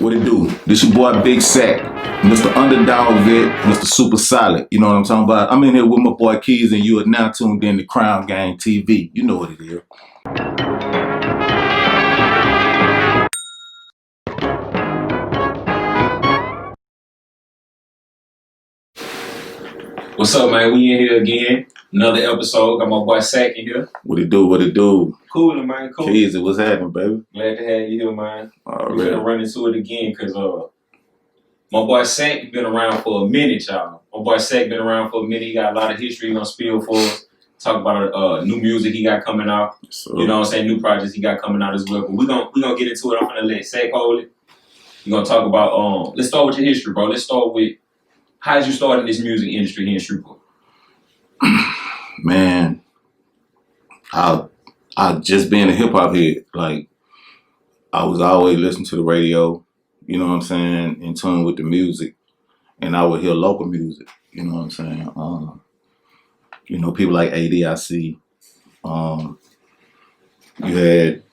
What it do? This your boy Big Sacc, Mr. Underdog Vet, Mr. Super Solid. You know what I'm talking about? I'm in here with my boy Keys, and you are now tuned in to Crown Gang TV. You know what it is. What's up, man? We in here again. Another episode. Got my boy Sacc in here. What it do? What it do? Cool, man. Cool. Keys, what's happening, baby? Glad to have you here, man. All We're right. gonna run into it again because my boy Sacc been around for a minute, y'all. My boy Sacc been around for a minute. He got a lot of history he gonna spill for us. Talk about new music he got coming out. So, You know what I'm saying? New projects he got coming out as well. But we gonna get into it. I'm gonna let Sacc hold it. We're gonna talk about let's start with your history, bro. Let's start with how did you start in this music industry here in Shreveport? man, I just being a hip hop head, like I was always listening to the radio, you know what I'm saying, in tune with the music, and I would hear local music, you know what I'm saying. You know, people like ADIC. You had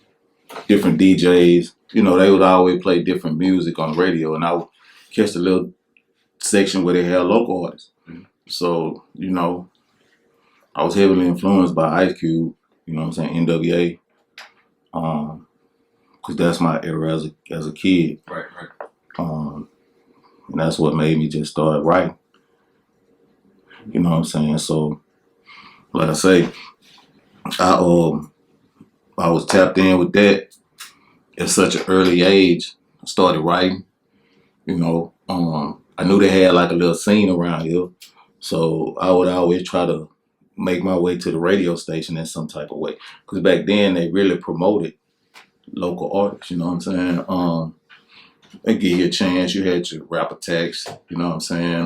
different DJs, you know, they would always play different music on the radio, and I would catch the little section where they had local artists. Mhm. So, you know, I was heavily influenced by Ice Cube, you know what I'm saying, NWA, because that's my era as a kid. Right. And that's what made me just start writing. You know what I'm saying? So, like I say, I was tapped in with that at such an early age. I started writing, you know. I knew they had like a little scene around here, so I would always try to make my way to the radio station in some type of way. Because back then they really promoted local artists, you know what I'm saying? They give you a chance. You had your rap attacks, you know what I'm saying?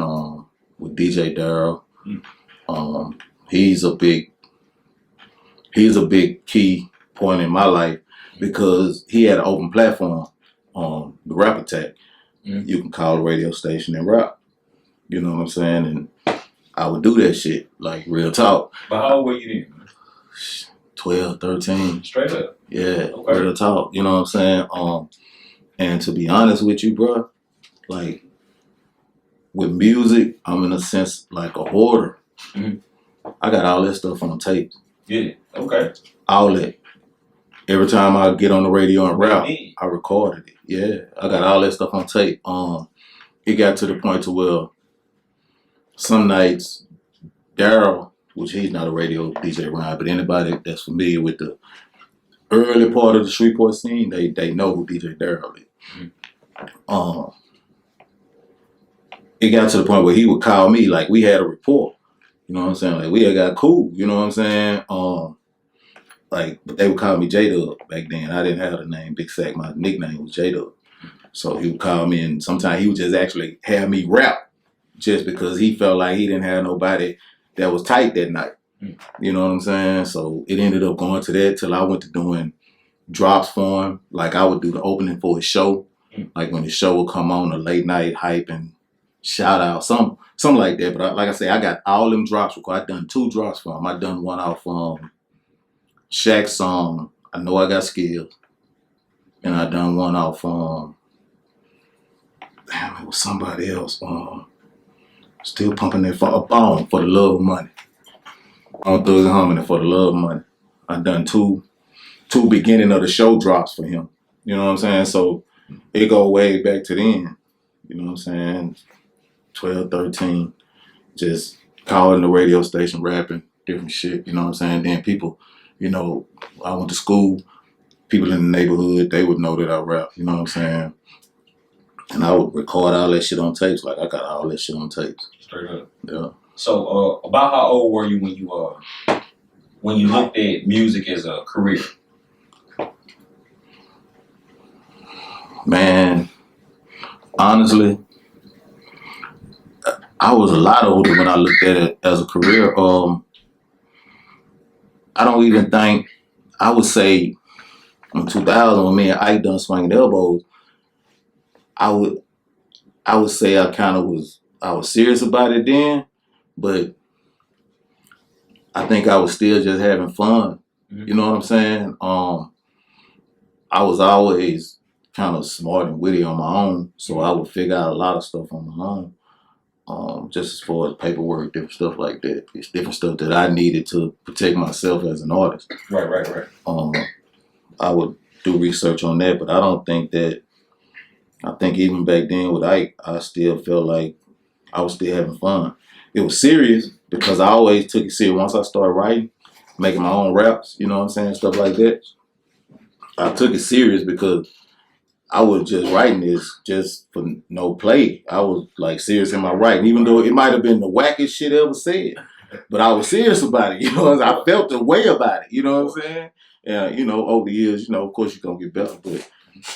With DJ Darryl. He's a big key point in my life because he had an open platform on the rap attack. You can call a radio station and rap. You know what I'm saying? And I would do that shit, like real talk. But how old were you then, man? 12, 13. Straight up. Yeah, Okay. real talk. You know what I'm saying? And to be honest with you, bro, like with music, I'm in a sense like a hoarder. Mhm. I got all that stuff on tape. Yeah. Okay. All that. Every time I get on the radio and rap, Yeah. I recorded it. Yeah, I got all that stuff on tape. It got to the point to where some nights, Darryl, which he's not a radio DJ around, but anybody that's familiar with the early part of the Shreveport scene, they know who DJ Darryl is. Mhm. It got to the point where he would call me, like we had a rapport. You know what I'm saying? Like we had got cool, you know what I'm saying? But they would call me J-Dub back then. I didn't have the name Big Sacc. My nickname was J-Dub. So he would call me, and sometimes he would just actually have me rap just because he felt like he didn't have nobody that was tight that night. You know what I'm saying? So it ended up going to that till I went to doing drops for him. Like I would do the opening for his show. Like when his show would come on, a late night hype and shout out, something like that. But like I say, I got all them drops recorded. I done 2 drops for him. I done one off Shack's song, I Know I Got Skills. And I done one off it was somebody else. Still pumping that for a bone for the love of money. On Thugs and Harmony for the love of money. I done two beginning of the show drops for him. You know what I'm saying? So it go way back to then. You know what I'm saying? 12, 13. Just calling the radio station, rapping, different shit. You know what I'm saying? Then people, you know, I went to school. People in the neighborhood, they would know that I rap. You know what I'm saying? And I would record all that shit on tapes. Like I got all that shit on tapes. Straight up. Yeah. So, about how old were you when you looked at music as a career? Man, honestly, I was a lot older when I looked at it as a career. I don't even think, I would say in 2000 when me and Ike done Swinging Elbows, I would say I was serious about it then, but I think I was still just having fun. You know what I'm saying? I was always kind of smart and witty on my own, so I would figure out a lot of stuff on my own. Just as far as paperwork, different stuff like that. It's different stuff that I needed to protect myself as an artist. Right. I would do research on that, but I don't think that. I think even back then with Ike, I still felt like I was still having fun. It was serious because I always took it serious. Once I started writing, making my own raps, you know what I'm saying, stuff like that, I took it serious because I was just writing this just for no play. I was like serious in my writing, even though it might have been the wackest shit ever said. But I was serious about it, you know. I felt the way about it, you know what I'm saying? Yeah, you know, over the years, you know, of course you're gonna get better. But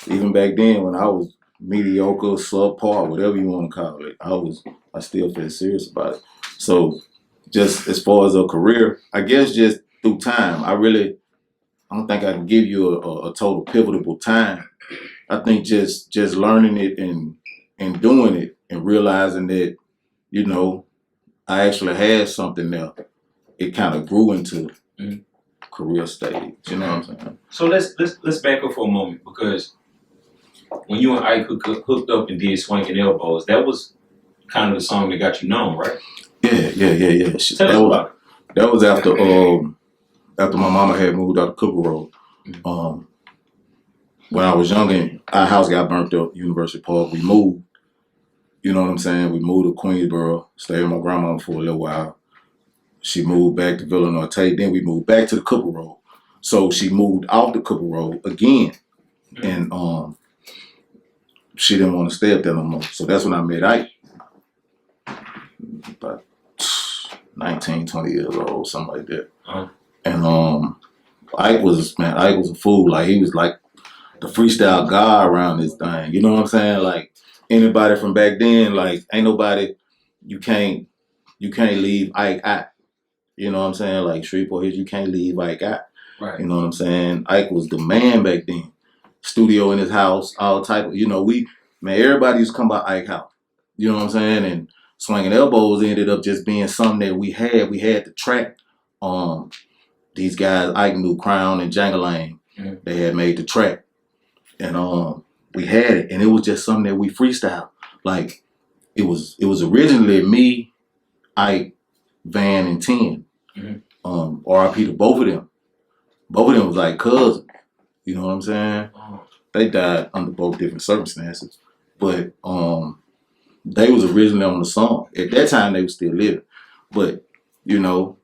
even back then, when I was mediocre, subpar, whatever you want to call it, I still felt serious about it. So, just as far as a career, I guess just through time, I don't think I can give you a total pivotal time. I think just learning it and doing it and realizing that, you know, I actually had something there. It kind of grew into career stage. You know what I'm saying? So let's back up for a moment, because when you and Ike hooked up and did Swinging Elbows, that was kind of the song that got you known, right? Yeah. Tell us about it. That was after my mama had moved out of Cooper Road. When I was younger, our house got burnt up, University Park. We moved, you know what I'm saying? We moved to Queensboro, stayed with my grandmama for a little while. She moved back to Villa Norte. Then we moved back to the Cooper Road. So she moved off the Cooper Road again. And she didn't want to stay up there no more. So that's when I met Ike. About 19, 20 years old, something like that. And Ike was a fool. Like, he was like the freestyle god around this thing. You know what I'm saying? Like, anybody from back then, like, ain't nobody, you can't leave Ike out. You know what I'm saying? Like, Shreveport Hills, you can't leave Ike out. Right. You know what I'm saying? Ike was the man back then. Studio in his house, all type of, you know, everybody used to come by Ike house. You know what I'm saying? And Swinging Elbows ended up just being something that we had. We had the track. These guys, Ike knew Crown and Jangalang, they had made the track. And we had it, and it was just something that we freestyle. Like, it was originally me, Ike, Van, and 10. R.I.P. to both of them. Both of them was like cousins. You know what I'm saying? They died under both different circumstances. But they was originally on the song. At that time, they was still living. But, you know,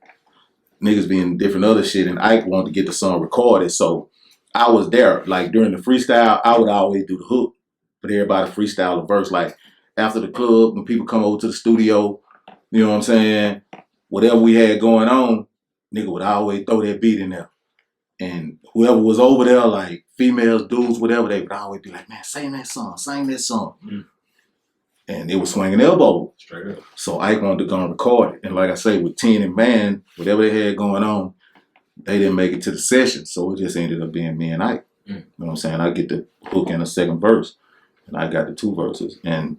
niggas being different other shit, and Ike wanted to get the song recorded. So I was there. Like, during the freestyle, I would always do the hook. But everybody freestyle the verse. Like, after the club, when people come over to the studio, you know what I'm saying? Whatever we had going on, nigga would always throw that beat in there. And whoever was over there, like females, dudes, whatever, they would always be like, man, sing that song. And it was Swinging Elbows. Straight up. So Ike wanted to go and record it. And like I say, with 10 and Van, whatever they had going on, they didn't make it to the session. So it just ended up being me and Ike. You know what I'm saying? I get the hook in the second verse. And I got the two verses. And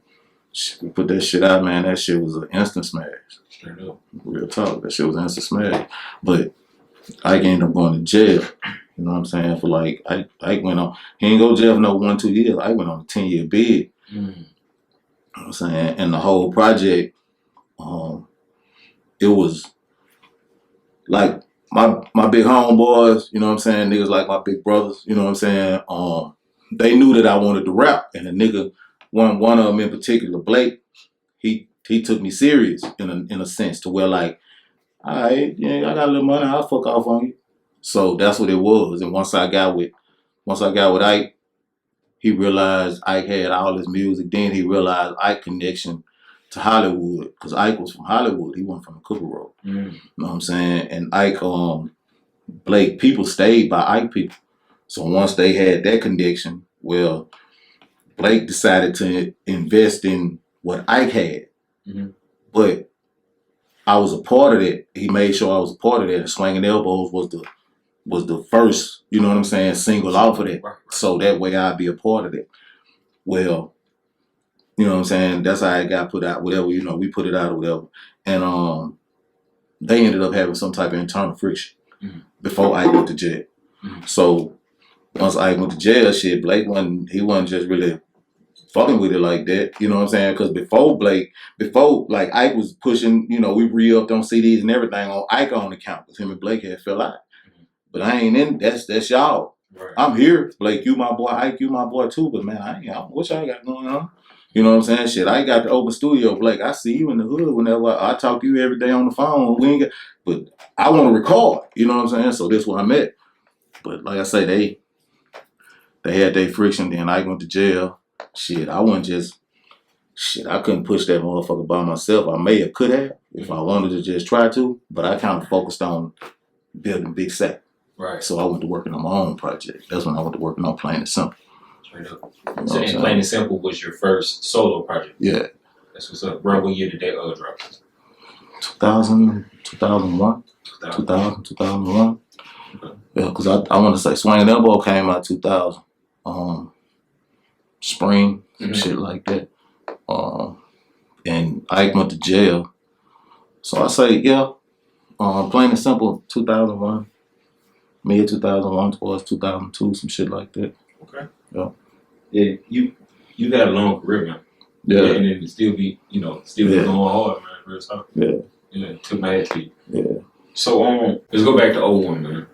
we put that shit out, man. That shit was an instant smash. Straight up. Real talk. That shit was an instant smash. But Ike ended up going to jail. You know what I'm saying? For like, Ike went on, he didn't go to jail for no 1-2 years. Ike went on a 10-year bid. You know what I'm saying? And the whole project, it was like my big homeboys, you know what I'm saying? Niggas like my big brothers, you know what I'm saying? They knew that I wanted to rap. And the nigga, one of them in particular, Blake, he took me serious in a sense, to where like, all right, yeah, I got a little money, I'll fuck off on you. So that's what it was. And once I got with Ike, he realized Ike had all his music. Then he realized Ike connection to Hollywood, because Ike was from Hollywood. He wasn't from the Cooper Road. You know what I'm saying? And Ike, Blake people stayed by Ike people. So once they had that connection, well, Blake decided to invest in what Ike had. But I was a part of that. He made sure I was a part of that. And Swinging Elbows was the first, you know what I'm saying, single off of that. Right. So that way I'd be a part of it. Well, you know what I'm saying, that's how it got put out, whatever, you know, we put it out or whatever. And they ended up having some type of internal friction before I went to jail. So once Ike went to jail, shit, Blake wasn't just really fucking with it like that. You know what I'm saying? Because before like Ike was pushing, we re-upped on CDs and everything on Ike on account because him and Blake had fell out. But I ain't in. That's y'all. Right. I'm here, Blake. You my boy. Ike, you my boy too. But man, I don't what y'all got going on. You know what I'm saying? Shit, I got the open studio, Blake. I see you in the hood whenever I talk to you every day on the phone. But I want to record. You know what I'm saying? So that's where I'm at. But like I say, they had their friction. Then I went to jail. Shit, I couldn't push that motherfucker by myself. I could have, if I wanted to just try to, but I kind of focused on building Big Sacc. Right. So I went to working on my own project. That's when I went to working on Plain and Simple. Straight up. So then Plain and Simple was your first solo project? Yeah. That's what's up. Bro, what year did that drop? 2000, 2001. 2001. Okay. Yeah, because I want to say Swinging Elbow came out 2000. Spring, shit like that. And Ike went to jail. So I say, yeah, Plain and Simple, 2001. Mid 2001 towards 2002, some shit like that. Okay. Yeah. Yeah, you got a long career, man. Yeah. And it still be, going hard, man. Real talk. Yeah. Yeah, took my head to you. Yeah. So let's go back to 01, man.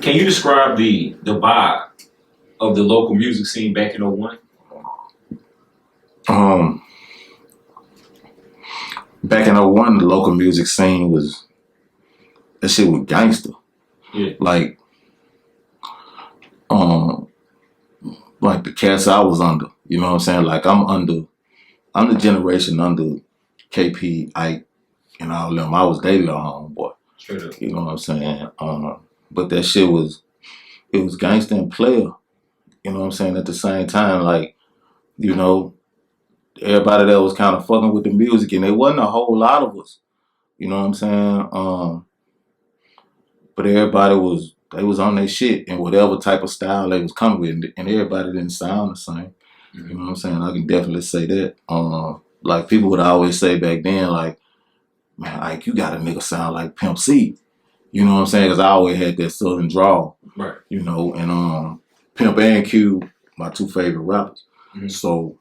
Can you describe the vibe of the local music scene back in 01? Back in 01, the local music scene that shit was gangster. Yeah. Like the cats I was under, you know what I'm saying? Like I'm the generation under KP, Ike, and all them. I was their little homeboy. Straight up. You know what I'm saying? But that shit it was gangster and player. You know what I'm saying? At the same time, like, everybody that was kind of fucking with the music, and there wasn't a whole lot of us. You know what I'm saying? But everybody was on their shit in whatever type of style they was coming with, and everybody didn't sound the same. Mm-hmm. You know what I'm saying? I can definitely say that. Like people would always say back then, like, man, Ike, you got a nigga sound like Pimp C. You know what I'm saying? Because I always had that southern drawl. Right. And Pimp and Q, my two favorite rappers. Mm-hmm. So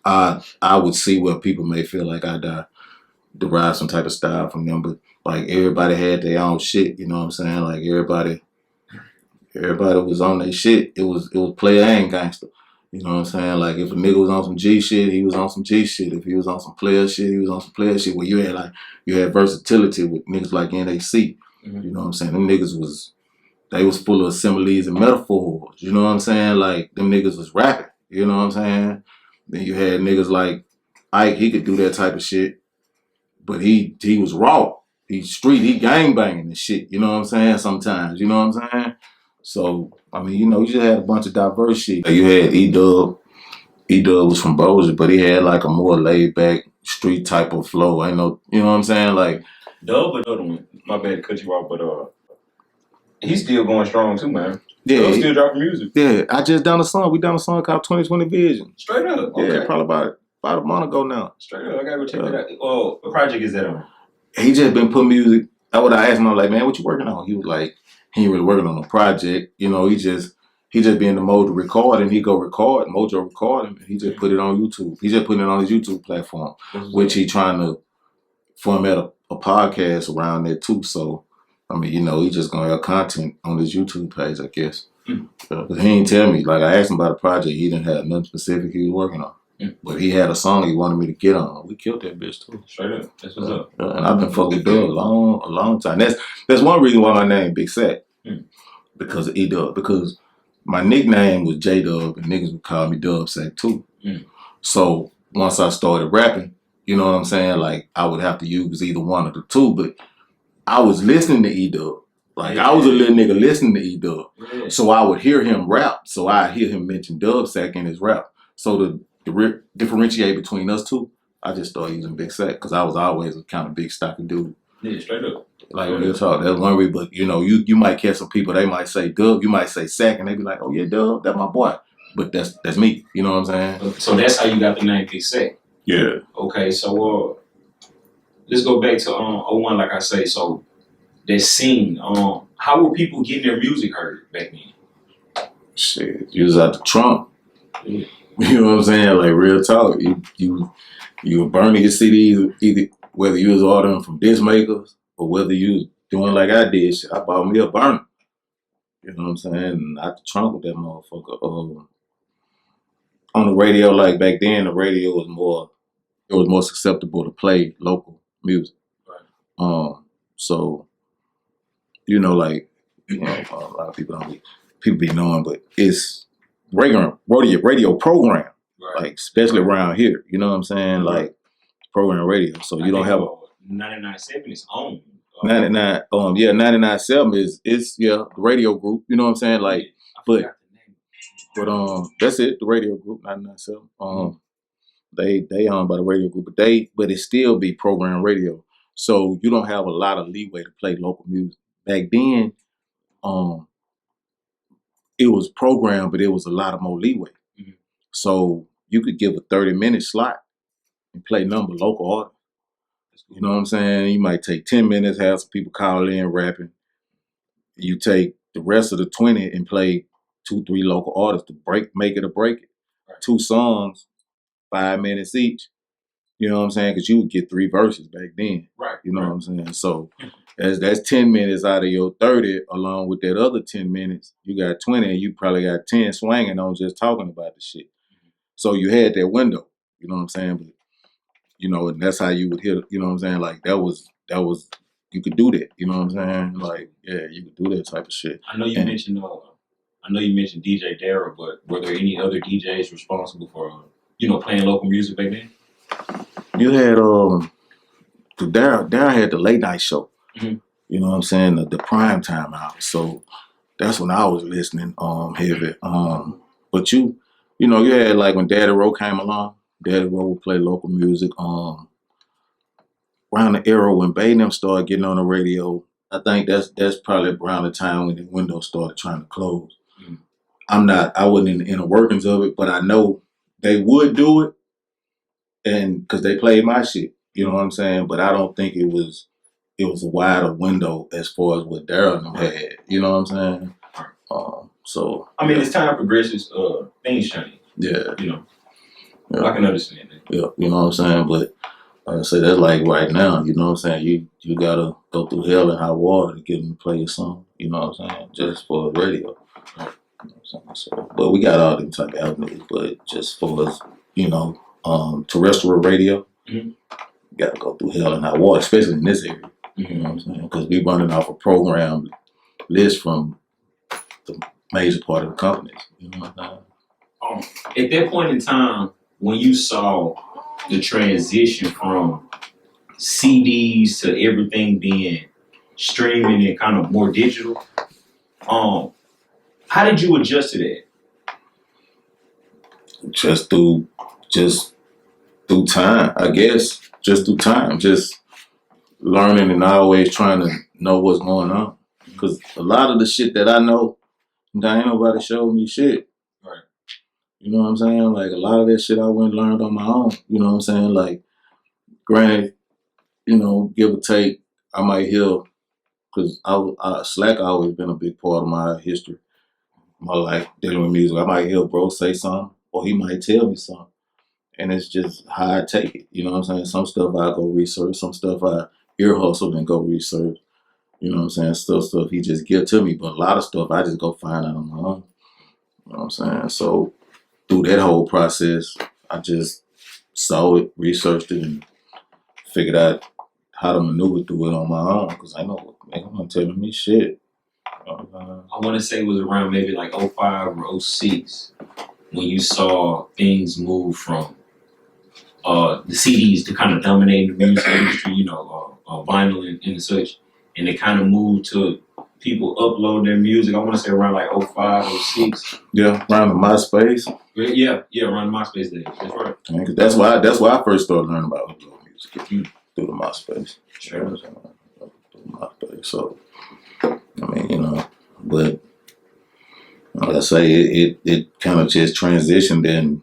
I would see where people may feel like I derive some type of style from them, but like everybody had their own shit, you know what I'm saying? Like everybody was on their shit. It was player and gangster. You know what I'm saying? Like if a nigga was on some G shit, he was on some G shit. If he was on some player shit, he was on some player shit. Where you had versatility with niggas like NAC. Mm-hmm. You know what I'm saying? Them niggas was full of similes and metaphors. You know what I'm saying? Like them niggas was rapping. You know what I'm saying? Then you had niggas like Ike, he could do that type of shit. But he was raw. He street, he gangbanging and shit. You know what I'm saying? Sometimes, you know what I'm saying? So, I mean, you just had a bunch of diverse shit. You had E-Dub. E-Dub was from Bossier, but he had like a more laid back street type of flow. You know what I'm saying? Like Dub, another one. My bad to cut you off, but he's still going strong too, man. Yeah, Dub still dropping music. Yeah, I just done a song. We done a song called 2020 Vision. Straight up. Okay. Yeah, probably about a month ago now. Straight up. I gotta go check it out. Oh, what project is that on? He just been putting music. That's what I asked him. I'm like, man, what you working on? He was like, he ain't really working on a project. You know, he just be in the mode to record, and he go record, Mojo record, and he just put it on YouTube. He just putting it on his YouTube platform, which he trying to format a podcast around there too. So, I mean, he just gonna have content on his YouTube page, I guess. But he ain't tell me. Like I asked him about a project, he didn't have nothing specific he was working on. But he had a song he wanted me to get on. We killed that bitch too. Straight up. That's what's up. And I've been fucking with Dub a long time. That's one reason why my name Big Sacc. Because of E-Dub. Because my nickname was J-Dub and niggas would call me Dub Sacc too. So once I started rapping, you know what I'm saying? Like I would have to use either one of the two. But I was listening to E-Dub. Like I was a little nigga listening to E-Dub. Yeah. So I would hear him rap. So I hear him mention Dub Sacc in his rap. So to differentiate between us two, I just started using Big Sacc because I was always a kind of big stocky dude. Yeah, straight up. Like real talk. That's one way, but you might catch some people, they might say Dub, you might say Sacc, and they be like, oh yeah, Dub, that's my boy. But that's me. You know what I'm saying? So that's how you got the name Big Sacc. Yeah. Okay, so let's go back to 01, like I say. So that scene, how How were people getting their music heard back then? Shit, you was out the trunk. Yeah. You know what I'm saying? Like real talk. You were burning your CDs either whether you was ordering from disc makers or whether you was doing like I did. Shit, I bought me a burner. You know what I'm saying? And out the trunk with that motherfucker. On the radio, like back then, the radio was more susceptible to play local music. Right. So like a lot of people be knowing, but it's radio program, Right. like especially around here. You know what I'm saying? Like program radio. So you don't have 99.7 is owned. 99. 99.7 is the radio group. You know what I'm saying? Like, but that's it. The radio group 99.7. They owned by the radio group, but it still be program radio. So you don't have a lot of leeway to play local music. Back then, it was programmed, but it was a lot of more leeway. Mm-hmm. So you could give a 30-minute slot and play number local artists. You know what I'm saying? You might take 10 minutes, have some people call in rapping. You take the rest of the 20 and play 2-3 local artists to make it or break it. Right. 2 songs, 5 minutes each. You know what I'm saying? Because you would get 3 verses back then. Right. You know what I'm saying? So that's 10 minutes out of your 30, along with that other 10 minutes. You got 20, and you probably got 10 swinging on just talking about the shit. So you had that window. You know what I'm saying? But and that's how you would hit. You know what I'm saying? Like that was you could do that. You know what I'm saying? Like you could do that type of shit. I know you mentioned DJ Darrell, but were there any other DJs responsible for playing local music back then? You had Darrell had the late night show. Mm-hmm. You know what I'm saying? The prime time hour. So that's when I was listening heavy. But you had like when Daddy Rowe came along. Daddy Rowe would play local music. Around the era when Bay and them started getting on the radio, I think that's probably around the time when the window started trying to close. Mm-hmm. I wasn't in the inner workings of it, but I know they would do it, and because they played my shit, you know what I'm saying. But I don't think it was a wider window as far as what Darrell and them had. You know what I'm saying? So I mean, as time progresses, things change. Yeah. Yeah. I can understand that. Yeah, you know what I'm saying? But like I say, that's like right now, you know what I'm saying? You gotta go through hell and high water to get them to play your song, you know what I'm saying? Just for radio. You know what I'm saying? So, but we got all them type of avenues, but just for us, terrestrial radio, mm-hmm. You gotta go through hell and high water, especially in this area. Mm-hmm. You know what I'm saying? Because we running off a program list from the major part of the companies, you know what I'm saying? At that point in time, when you saw the transition from CDs to everything being streaming and kind of more digital, how did you adjust to that? Just through time, I guess. Just through time, just learning and always trying to know what's going on. Because a lot of the shit that I know, ain't nobody showed me shit. Right. You know what I'm saying? Like a lot of that shit I went and learned on my own. You know what I'm saying? Like, granted, give or take, I might hear, because Sacc always been a big part of my history, my life dealing with music. I might hear bro say something, or he might tell me something. And it's just how I take it. You know what I'm saying? Some stuff I go research, some stuff I ear hustle and go research. You know what I'm saying? Stuff he just give to me. But a lot of stuff I just go find out on my own. You know what I'm saying? So through that whole process, I just saw it, researched it, and figured out how to maneuver through it on my own. Because I know they're not telling me shit. I want to say it was around maybe like 05 or 06 when you saw things move from the CDs to kind of dominating the music industry, vinyl and such, and they kind of moved to people upload their music. I want to say around like 05, 06. Yeah, around the MySpace. Yeah, around the MySpace days. That's right. Yeah, that's why I first started learning about upload music through the MySpace. Sure. Through MySpace. So, I mean, but like I say, it kind of just transitioned, and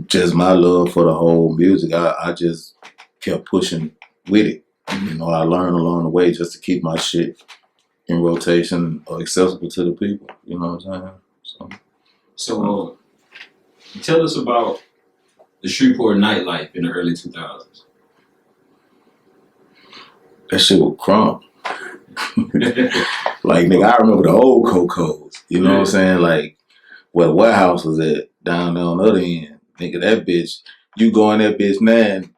just my love for the whole music, I just kept pushing with it. You know, I learned along the way just to keep my shit in rotation or accessible to the people. You know what I'm saying? So, tell us about the Shreveport nightlife in the early 2000s. That shit was crump. Like, nigga, I remember the old Cocos. You know what I'm saying? Like, where the warehouse was at, down there on the other end. Nigga, that bitch, you go in that bitch now, and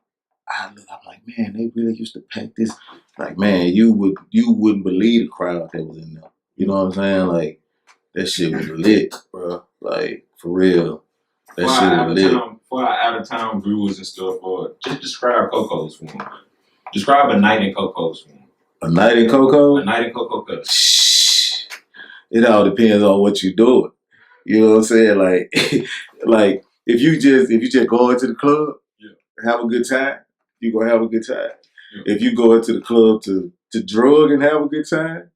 I'm like, man, they really used to pack this. Like, man, you wouldn't believe the crowd that was in there. You know what I'm saying? Like, that shit was lit, bro. Like, for real. That shit was lit. For our out of town viewers and stuff, just describe Coco's for them. Describe a night in Coco's for them. A night in Coco? A night in Coco. Shh. It all depends on what you're doing. You know what I'm saying? Like, like if you just go into the club, have a good time, you gonna have a good time. If you go into the club to drug and have a good time,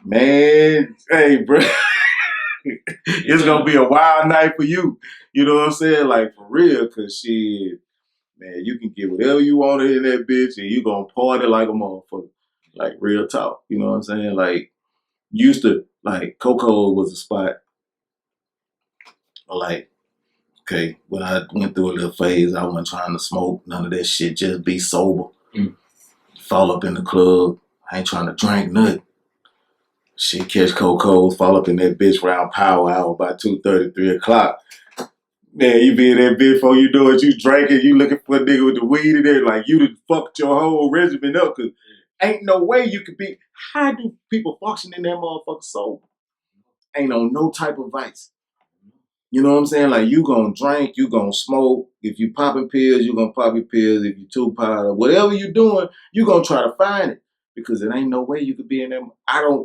man, hey, bro, it's gonna be a wild night for you. You know what I'm saying? Like, for real, cause shit, man, you can get whatever you want in that bitch, and you gonna party like a motherfucker. Like, real talk. You know what I'm saying? Like, used to, like, Coco was a spot, like, okay, when I went through a little phase, I wasn't trying to smoke, none of that shit, just be sober. Fall up in the club, I ain't trying to drink nothing. Shit, catch Coco's, fall up in that bitch around power hour by 2:30, 3 o'clock. Man, you be in that bitch before you do it, you drinking, you looking for a nigga with the weed in there, like you done fucked your whole regimen up, cause ain't no way you could be, how do people function in that motherfucker sober? Ain't on no type of vice. You know what I'm saying? Like, you gonna drink, you gonna smoke. If you popping pills, you gonna pop your pills. If you too powder, whatever you doing, you gonna try to find it. Because it ain't no way you could be in there.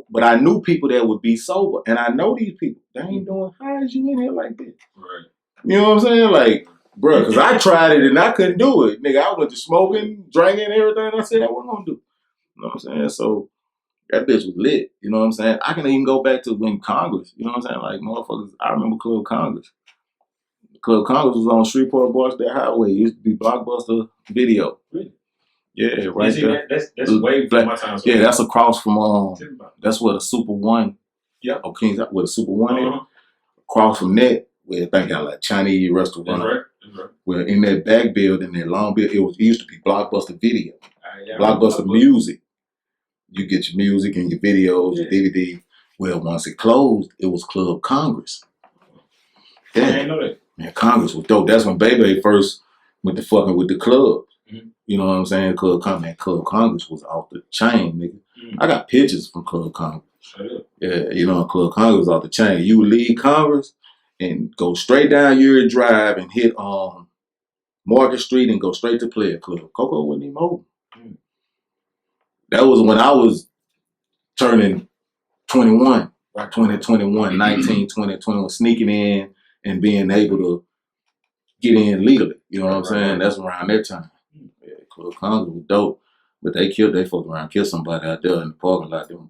But I knew people that would be sober. And I know these people. They ain't doing, how is you in here like this? Right. You know what I'm saying? Like, bro, because I tried it and I couldn't do it. Nigga, I went to smoking, drinking, everything I said I wasn't gonna do. You know what I'm saying? So, that bitch was lit. You know what I'm saying? I can even go back to when Congress, you know what I'm saying? Like, motherfuckers, I remember Club Congress. Club Congress was on Shreveport Barksdale Highway. It used to be Blockbuster Video. Really? Yeah, right there. That's way before my time. Yeah, that's across from, that's where the Super One, yeah. Kings, where the Super One is. Across from that, where I think got like Chinese restaurant. That's right. Where in that back building, that long building, it used to be Blockbuster Video. Blockbuster Music. You get your music and your videos, your DVD. Well, once it closed, it was Club Congress. Yeah. I didn't know that. Man, Congress was dope. That's when Bebe first went to fucking with the club. You know what I'm saying? Club Congress was off the chain, nigga. I got pictures from Club Congress. Yeah, you know, Club Congress was off the chain. You would leave Congress and go straight down Uri Drive and hit Market Street and go straight to Player Club. Coco wasn't even open. That was when I was turning 21, 2021, 19, 20, 21, sneaking in and being able to get in legally. You know what I'm saying? That's around that time. Yeah, Club Congress was dope. But they fucked around, killed somebody out there in the parking lot. Them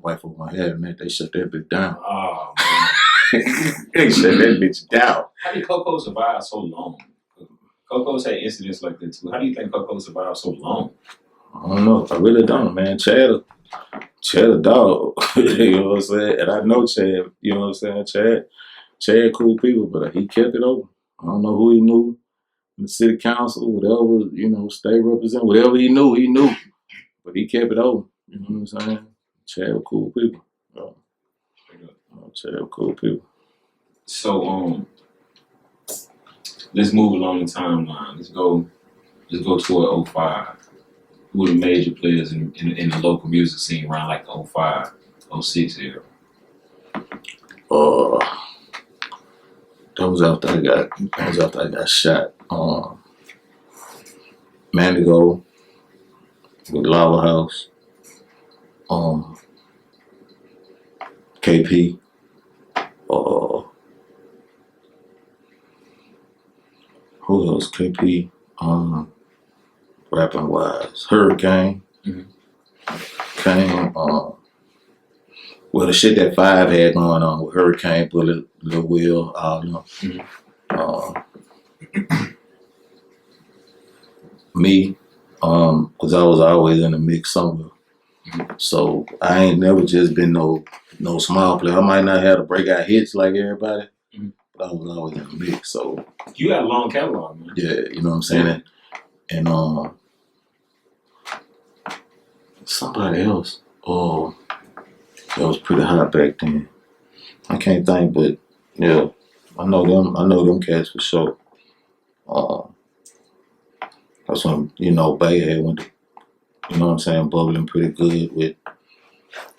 white folks weren't having that. They shut that bitch down. Oh, man. They shut that bitch down. How did Coco survive so long? Coco's had incidents like that too. How do you think Coco survived so long? I don't know. I really don't, man. Chad a dog. You know what I'm saying? And I know Chad, you know what I'm saying? Chad cool people, but he kept it open. I don't know who he knew in the city council, whatever, you know, state representative, whatever he knew. But he kept it open. You know what I'm saying? Chad was cool people. Chad was cool people. So, let's move along the timeline. Let's go toward 05. Who are the major players in the local music scene around like the 05, 06 era? That was after I got shot. Mandigo with Lava House. KP. Who else? KP. Rapping wise. Hurricane. Came. Well, the shit that Five had going on with Hurricane, Bullet, Lil Will, all them. Me. Cause I was always in the mix somewhere. So I ain't never just been no small player. I might not have to break out hits like everybody, but I was always in the mix. So you got a long catalog, man. yeah, you know what I'm saying. And somebody else, that was pretty hot back then. I can't think, but yeah, I know them. I know them cats for sure. That's when Bay had went. You know what I'm saying, bubbling pretty good with.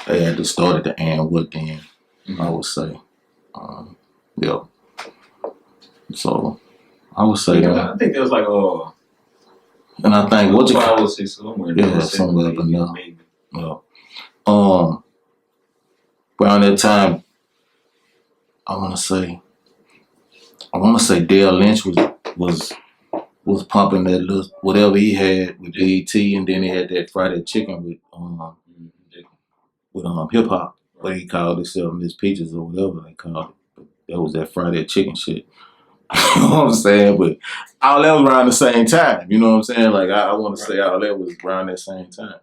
They had to start at the and what then, I would say. Yeah. So I would say that. I think there was like and I think what you 5 or 6 somewhere. Yeah, somewhere up in there. Yeah. Around that time, I wanna say Dale Lynch was pumping that little whatever he had with BET, and then he had that fried chicken with hip hop, what he called himself, Miss Peaches or whatever they called it. That was that fried chicken shit. You know what I'm saying? But all that was around the same time. You know what I'm saying? Like I want to say all that was around that same time,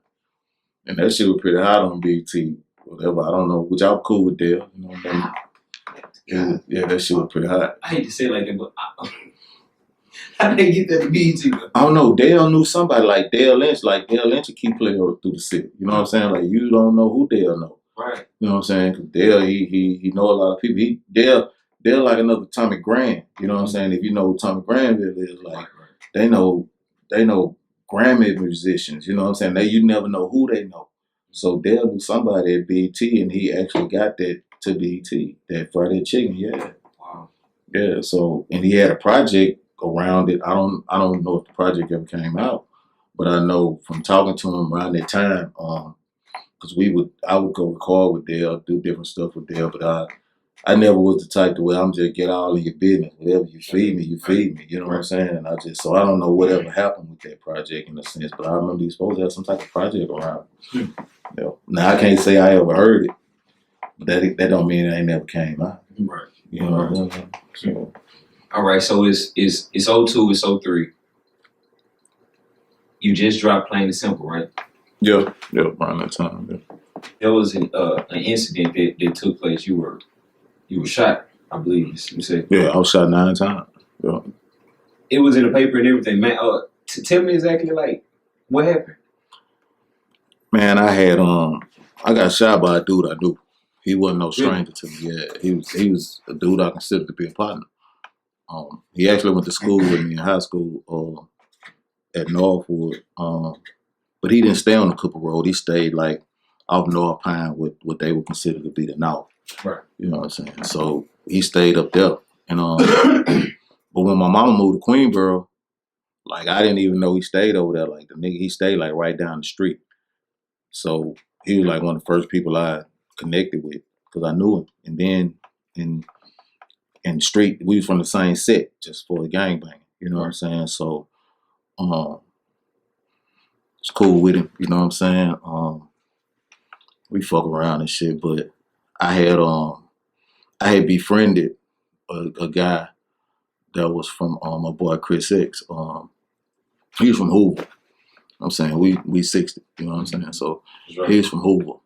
and that shit was pretty hot on BT. Whatever, I don't know. Which I'm cool with Dale. You know what I mean? Yeah, that shit was pretty hot. I hate to say it like that, but how did they get that to BT? I don't know. Dale knew somebody like Dale Lynch. Like Dale Lynch would keep playing through the city. You know what I'm saying? Like you don't know who Dale know. Right. You know what I'm saying? Because Dale, he know a lot of people. Dale like another Tommy Graham. You know what I'm saying? If you know who Tommy Granville is, like they know Grammy musicians. You know what I'm saying? You never know who they know. So Dale knew somebody at BT, and he actually got that to BT, that fried chicken. Yeah. Wow. Yeah. So and he had a project around it. I don't know if the project ever came out, but I know from talking to him around that time, because I would go record with Dale, do different stuff with Dale, but I never was the type to where I'm just get all in your business. Whatever you feed me, you feed me. You know what I'm saying? And I don't know whatever happened with that project in a sense, but I remember he was supposed to have some type of project around it. Now I can't say I ever heard it, but that don't mean it ain't never came out. Right. You know what I'm saying? So. All right, so it's 02, it's 03. You just dropped Plain and Simple, right? Yeah, around that time. Yeah. There was an incident that took place. You were shot, I believe you said. Yeah, I was shot 9 times. Yeah. It was in the paper and everything, man. Tell me exactly like what happened. Man, I got shot by a dude I knew. He wasn't no stranger to me. Yeah, he was a dude I considered to be a partner. He actually went to school with me in high school at Northwood. But he didn't stay on the Cooper Road. He stayed like off North Pine with what they would consider to be the North. Right. You know what I'm saying? So he stayed up there. And but when my mama moved to Queensboro, like I didn't even know he stayed over there. Like the nigga, he stayed like right down the street. So he was like one of the first people I connected with because I knew him. And then in street, we was from the same set just for the gangbang. You know what I'm saying? So it's cool with him. You know what I'm saying? We fuck around and shit, but I had befriended a guy that was from my boy Chris X. He was from Hoover. I'm saying we 60, you know what I'm saying? So he's from Hoover.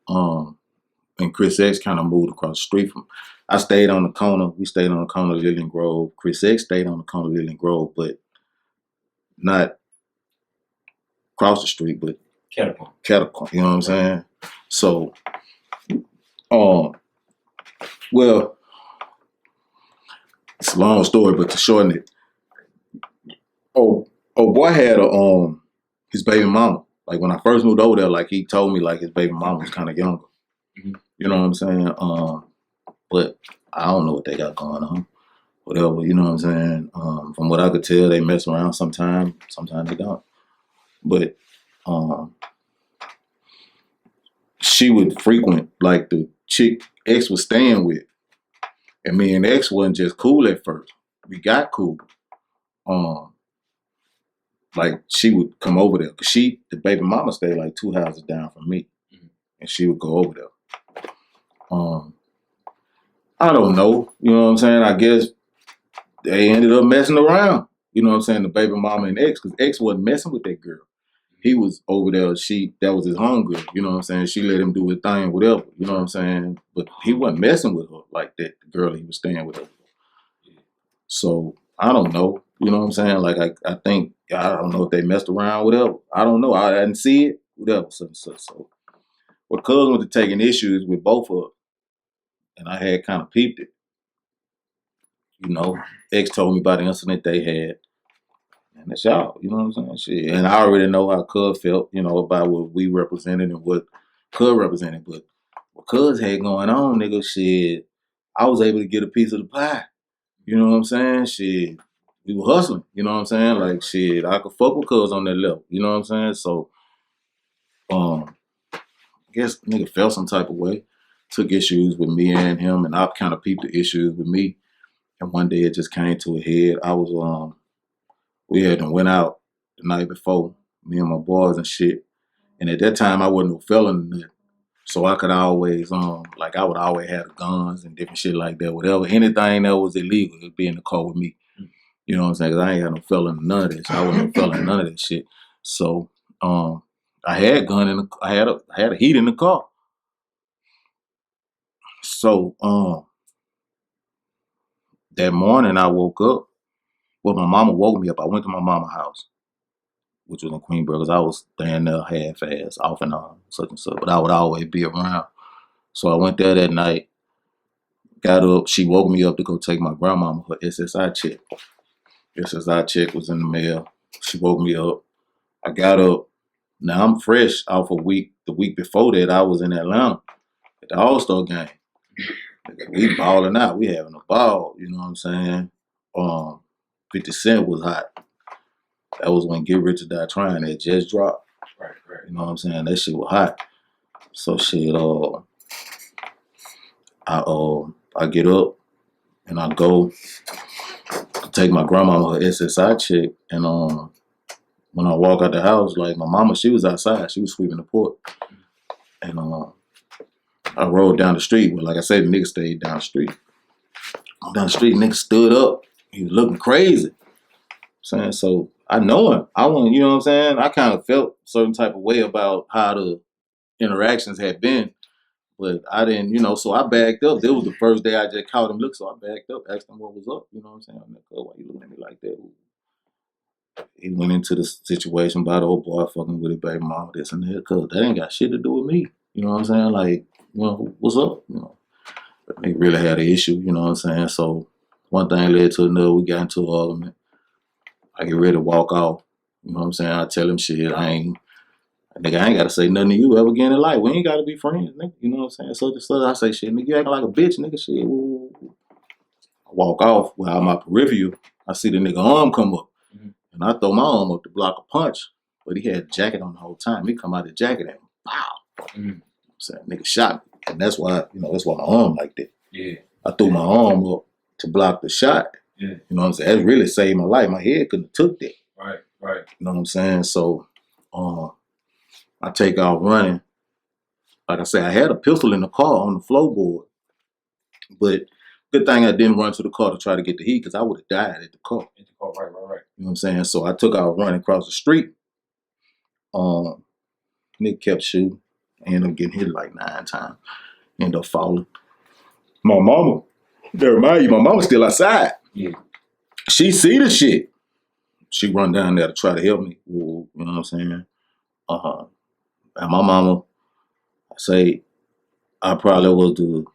And Chris X kind of moved across the street from. I stayed on the corner. We stayed on the corner of Lillian Grove. Chris X stayed on the corner of Lillian Grove, but not across the street, but Catacomb. You know what I'm saying? So, well, it's a long story, but to shorten it, boy had his baby mama. Like when I first moved over there, like he told me like his baby mama was kind of younger. Mm-hmm. You know what I'm saying? But I don't know what they got going on. Whatever, you know what I'm saying? From what I could tell, they mess around sometimes they don't. But she would frequent like the chick X was staying with. And me and X wasn't just cool at first. We got cool. Like she would come over there because the baby mama stayed like 2 houses down from me, and she would go over there. I don't know, you know what I'm saying? I guess they ended up messing around. You know what I'm saying? The baby mama and X, because X wasn't messing with that girl. He was over there. That was his homegirl. You know what I'm saying? She let him do his thing, whatever. You know what I'm saying? But he wasn't messing with her like that. The girl he was staying with her. So I don't know. You know what I'm saying? Like I think I don't know if they messed around, whatever. I don't know. I didn't see it, whatever. So well, cuz went to taking issues with both of them, and I had kind of peeped it. You know, X told me about the incident they had. And that's y'all, you know what I'm saying? Shit. And I already know how Cuz felt, you know, about what we represented and what Cuz represented. But what Cuz had going on, nigga, shit, I was able to get a piece of the pie. You know what I'm saying? Shit, we were hustling, you know what I'm saying? Like, shit, I could fuck with Cuz on that level, you know what I'm saying? So, I guess nigga felt some type of way, took issues with me and him, and I kind of peeped the issues with me. And one day it just came to a head. We had went out the night before, me and my boys and shit. And at that time, I wasn't no felon or nothing. So I could always, like I would always have the guns and different shit like that, whatever. Anything that was illegal would be in the car with me. You know what I'm saying? Because I ain't had no felon in none of this. I wasn't no felon in none of that shit. So I had a gun I had a heat in the car. So that morning I woke up. Well, my mama woke me up. I went to my mama's house, which was in Queensboro, because I was staying there half-ass, off and on, such and such. But I would always be around. So I went there that night, got up. She woke me up to go take my grandmama her SSI check. SSI check was in the mail. She woke me up. I got up. Now I'm fresh off a week. The week before that, I was in Atlanta at the All-Star game. We balling out. We having a ball. You know what I'm saying? 50 Cent was hot. That was when Get Rich or Die Trying that just dropped. Right. You know what I'm saying? That shit was hot. So shit, I get up and I go to take my grandmama her SSI check, and when I walk out the house, like my mama, she was outside, she was sweeping the porch, and I rode down the street. Well, like I said, the nigga stayed down the street. I'm down the street, nigga stood up. He was looking crazy. Saying so, I know him. I want, you know what I'm saying? I kind of felt a certain type of way about how the interactions had been. But I didn't, you know, so I backed up. That was the first day I just caught him look, so I backed up, asked him what was up. You know what I'm saying? I'm like, oh, why you looking at me like that? He went into the situation about the old boy fucking with his baby mama, this and that, because that ain't got shit to do with me. You know what I'm saying? Like, you know, what's up? You know, they really had an issue, you know what I'm saying? So one thing led to another. We got into an argument. I get ready to walk off. You know what I'm saying? I tell him shit. I ain't got to say nothing to you ever again in life. We ain't got to be friends, nigga. You know what I'm saying? So I say shit, nigga, you acting like a bitch, nigga, shit. Woo. I walk off. Well, out my peripheral, I see the nigga arm come up. Mm-hmm. And I throw my arm up to block a punch. But he had a jacket on the whole time. He come out of the jacket and pow. Mm-hmm. I'm saying, nigga shot me. And that's why my arm like that. Yeah. I threw my arm up to block the shot. Yeah. You know what I'm saying? That really saved my life. My head couldn't have took that. Right. You know what I'm saying? So I take off running. Like I said, I had a pistol in the car on the floorboard. But good thing I didn't run to the car to try to get the heat, because I would have died at the car. Right. You know what I'm saying? So I took off running across the street. Nick kept shooting. I ended up getting hit like 9 times. Ended up falling. My mama, never mind you, my mama's still outside. Yeah. She see the shit. She run down there to try to help me. You know what I'm saying? And my mama, I say, I probably was the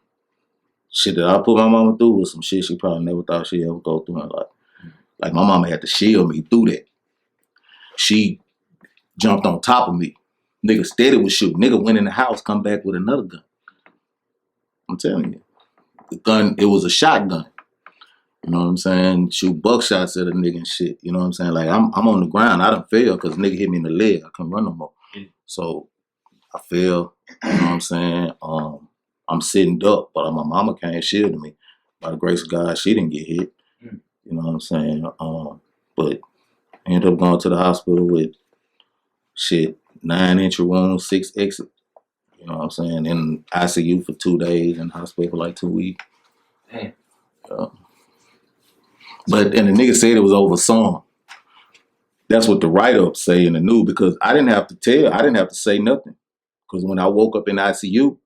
shit that I put my mama through was some shit she probably never thought she'd ever go through in life. Like my mama had to shield me through that. She jumped on top of me. Nigga steady was shooting. Nigga went in the house, come back with another gun. I'm telling you. The gun, it was a shotgun. You know what I'm saying? Shoot buckshots at a nigga and shit. You know what I'm saying? Like I'm on the ground. I done fell because nigga hit me in the leg. I couldn't run no more. So I fell. You know what I'm saying? I'm sitting up, but my mama came shielding me. By the grace of God, she didn't get hit. You know what I'm saying? But I ended up going to the hospital with 9-inch wounds, 6 exit. You know what I'm saying? In ICU for 2 days, in hospital for like 2 weeks.. And the nigga said it was over song. That's what the write-ups say in the news, because I didn't have to say nothing. Because when I woke up in ICU,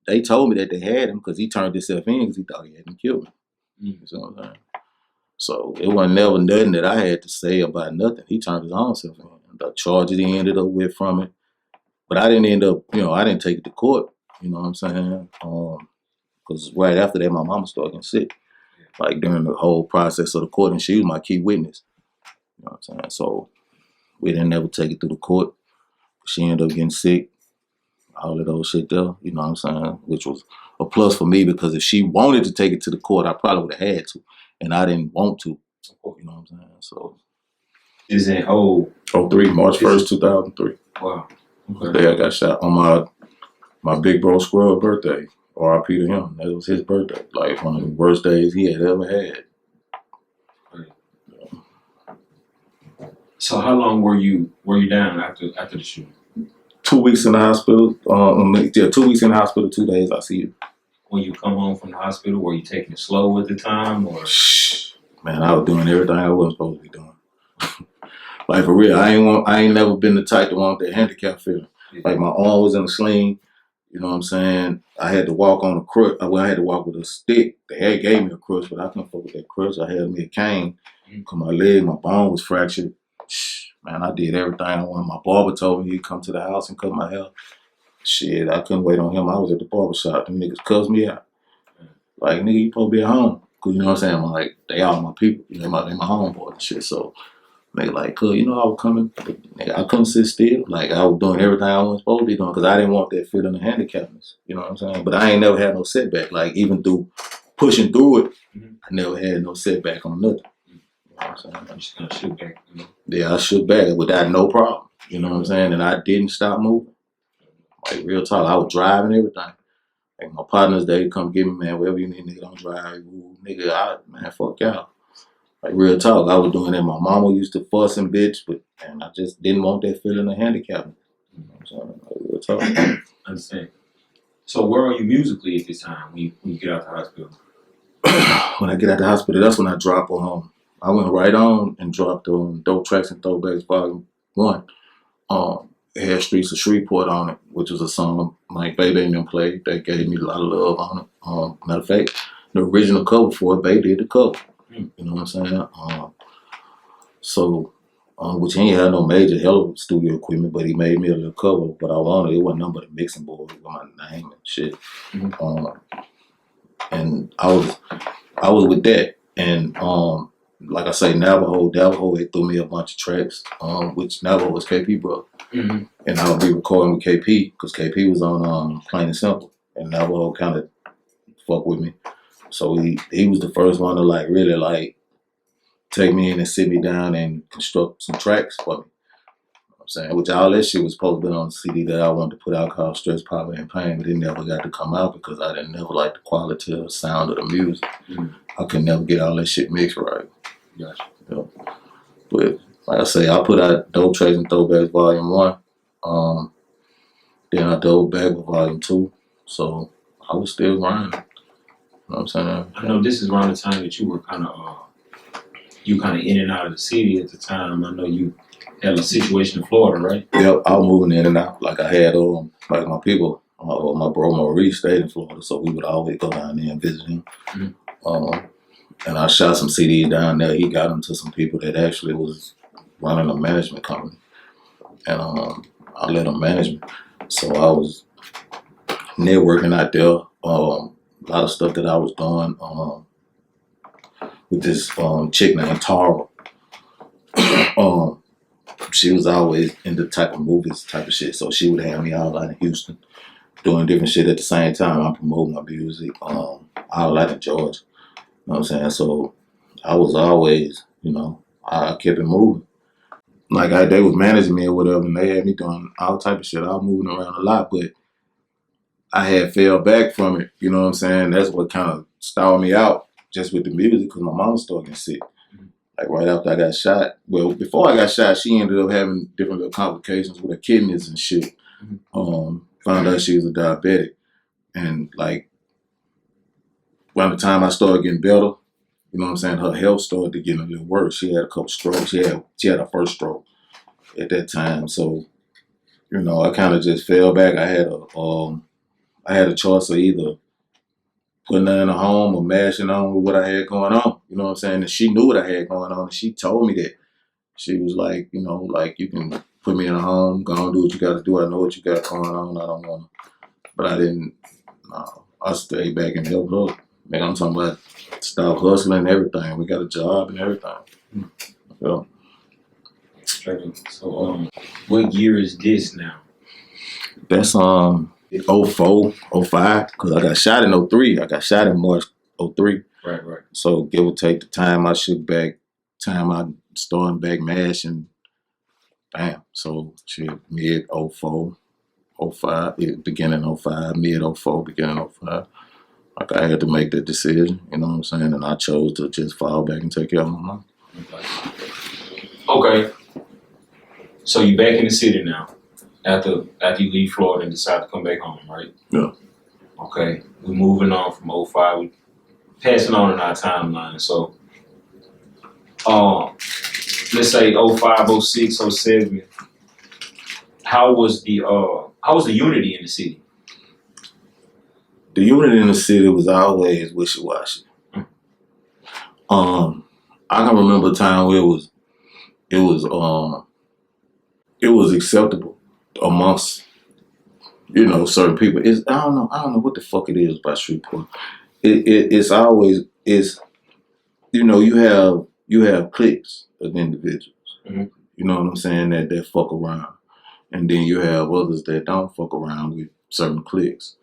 they told me that they had him because he turned himself in because he thought he had him killed me. You know what I'm saying? So it wasn't never nothing that I had to say about nothing. He turned his own self in. The charges he ended up with from it. But I didn't end up, I didn't take it to court. You know what I'm saying? Because right after that, my mama started getting sick. Like during the whole process of the court, and she was my key witness. You know what I'm saying? So we didn't ever take it to the court. She ended up getting sick. All of those shit there, you know what I'm saying? Which was a plus for me, because if she wanted to take it to the court, I probably would have had to. And I didn't want to. You know what I'm saying? So Is it 03, March 1st, 2003. Wow. The day I got shot on my big bro Scrub birthday. R.I.P. to him. That was his birthday. Like one of the worst days he had ever had. So how long were you down after the shooting? 2 weeks in the hospital. 2 weeks in the hospital, 2 days ICU. When you come home from the hospital, were you taking it slow at the time, or? Man, I was doing everything I wasn't supposed to be doing. Like for real, I ain't never been the type to want that handicap feeling. Yeah. Like my arm was in a sling. You know what I'm saying? I had to walk on a crutch. Well, I had to walk with a stick. They had gave me a crutch, but I couldn't fuck with that crutch. I had me a cane because my bone was fractured. Man, I did everything I wanted. My barber told me he'd come to the house and cut my hair. Shit, I couldn't wait on him. I was at the barber shop. Them niggas cussed me out. Like, nigga, you supposed to be at home. Cause you know what I'm saying? I'm like, they all my people. They my homeboys and shit. So, nigga, like, cause I was coming. Nigga, I couldn't sit still. Like, I was doing everything I wasn't supposed to be doing because I didn't want that feeling of handicapness. You know what I'm saying? But I ain't never had no setback. Like, even through pushing through it, I never had no setback on nothing. You know what I'm saying? I'm just gonna shoot back. Yeah, I shook back without no problem. You know what I'm saying? And I didn't stop moving. Like, real talk. I was driving everything. Like, my partners, they come get me, man, wherever you need, nigga, don't drive. Ooh, nigga, man, fuck y'all. Like, real talk, I was doing that. My mama used to fuss and bitch, but man, I just didn't want that feeling of handicap. You know what I'm saying? Like, real talk. I understand. So where are you musically at this time when you get out the hospital? When I get out the hospital, that's when I drop on home. I went right on and dropped on Dope Tracks and Throwbacks Volume 1. It had Streets of Shreveport on it, which was a song Mike Baby and them played that gave me a lot of love on it. Matter of fact, the original cover for it, Baby did the cover. You know what I'm saying? Which he ain't had no major hell of studio equipment, but he made me a little cover. But I wanted, it wasn't nothing but a mixing board with my name and shit. And I was with that. And like I say, Navajo, they threw me a bunch of tracks, which Navajo was KP brother. And I would be recording with KP because KP was on Plain and Simple, and Navajo kind of fuck with me. So he was the first one to like really like take me in and sit me down and construct some tracks for me. You know what I'm saying? Which all that shit was supposed to be on the CD that I wanted to put out called Stress, Poverty, and Pain, but it never got to come out because I didn't never like the quality of the sound of the music. I could never get all that shit mixed right. Gotcha. You know? But like I say, I put out Dope Tracks and Throwbacks Volume 1. Then I dove back with Volume 2. So I was still grinding. You know what I'm saying? I know this is around the time that you were kind of in and out of the city at the time. I know you had a situation in Florida, right? Yep, I was moving in and out. Like I had like my people, my bro Maurice stayed in Florida, so we would always go down there and visit him. And I shot some CDs down there. He got them to some people that actually was running a management company. And I let them manage me. So I was networking out there. A lot of stuff that I was doing with this chick named Tara. She was always in the type of movies, type of shit. So she would have me all out in Houston doing different shit at the same time. I'm promoting my music all out in Georgia. You know what I'm saying? So I was always, I kept it moving. Like they was managing me or whatever, and they had me doing all type of shit. I was moving around a lot, but I had fell back from it. You know what I'm saying? That's what kind of stalled me out just with the music because my mom started getting sick. Like right after I got shot. Well, before I got shot, she ended up having different little complications with her kidneys and shit. Found out she was a diabetic. And like around the time I started getting better, You know what I'm saying? Her health started to get a little worse. She had a couple strokes. She had her first stroke at that time. So, you know, I kind of just fell back. I had a choice of either putting her in a home or mashing on with what I had going on. You know what I'm saying? And she knew what I had going on, and she told me that. She was like, you know, like, you can put me in a home, go and do what you got to do. I know what you got going on. I don't want to. But I didn't. No, I stayed back and helped her. Man, I'm talking about stop hustling and everything. We got a job and everything. So, So, what year is this now? that's 04, 05, because I got shot in 03. I got shot in March 03. Right. So give or take the time I shook back, time I started back mashing, bam. So shit, mid 04, 05, beginning 05, mid 04, beginning 05. Like I had to make that decision, you know what I'm saying? And I chose to just fall back and take care of my mom. Okay. So you back in the city now, after you leave Florida and decide to come back home, right? Yeah. Okay. We're moving on from 05. We're passing on in our timeline. So, let's say 05, 06, 07. How was the unity in the city? The unity in the city was always wishy-washy. I can remember a time where it was acceptable amongst, you know, certain people. I don't know what the fuck it is about Shreveport. It's you know, you have cliques of individuals. Mm-hmm. You know what I'm saying, that fuck around. And then you have others that don't fuck around with certain cliques.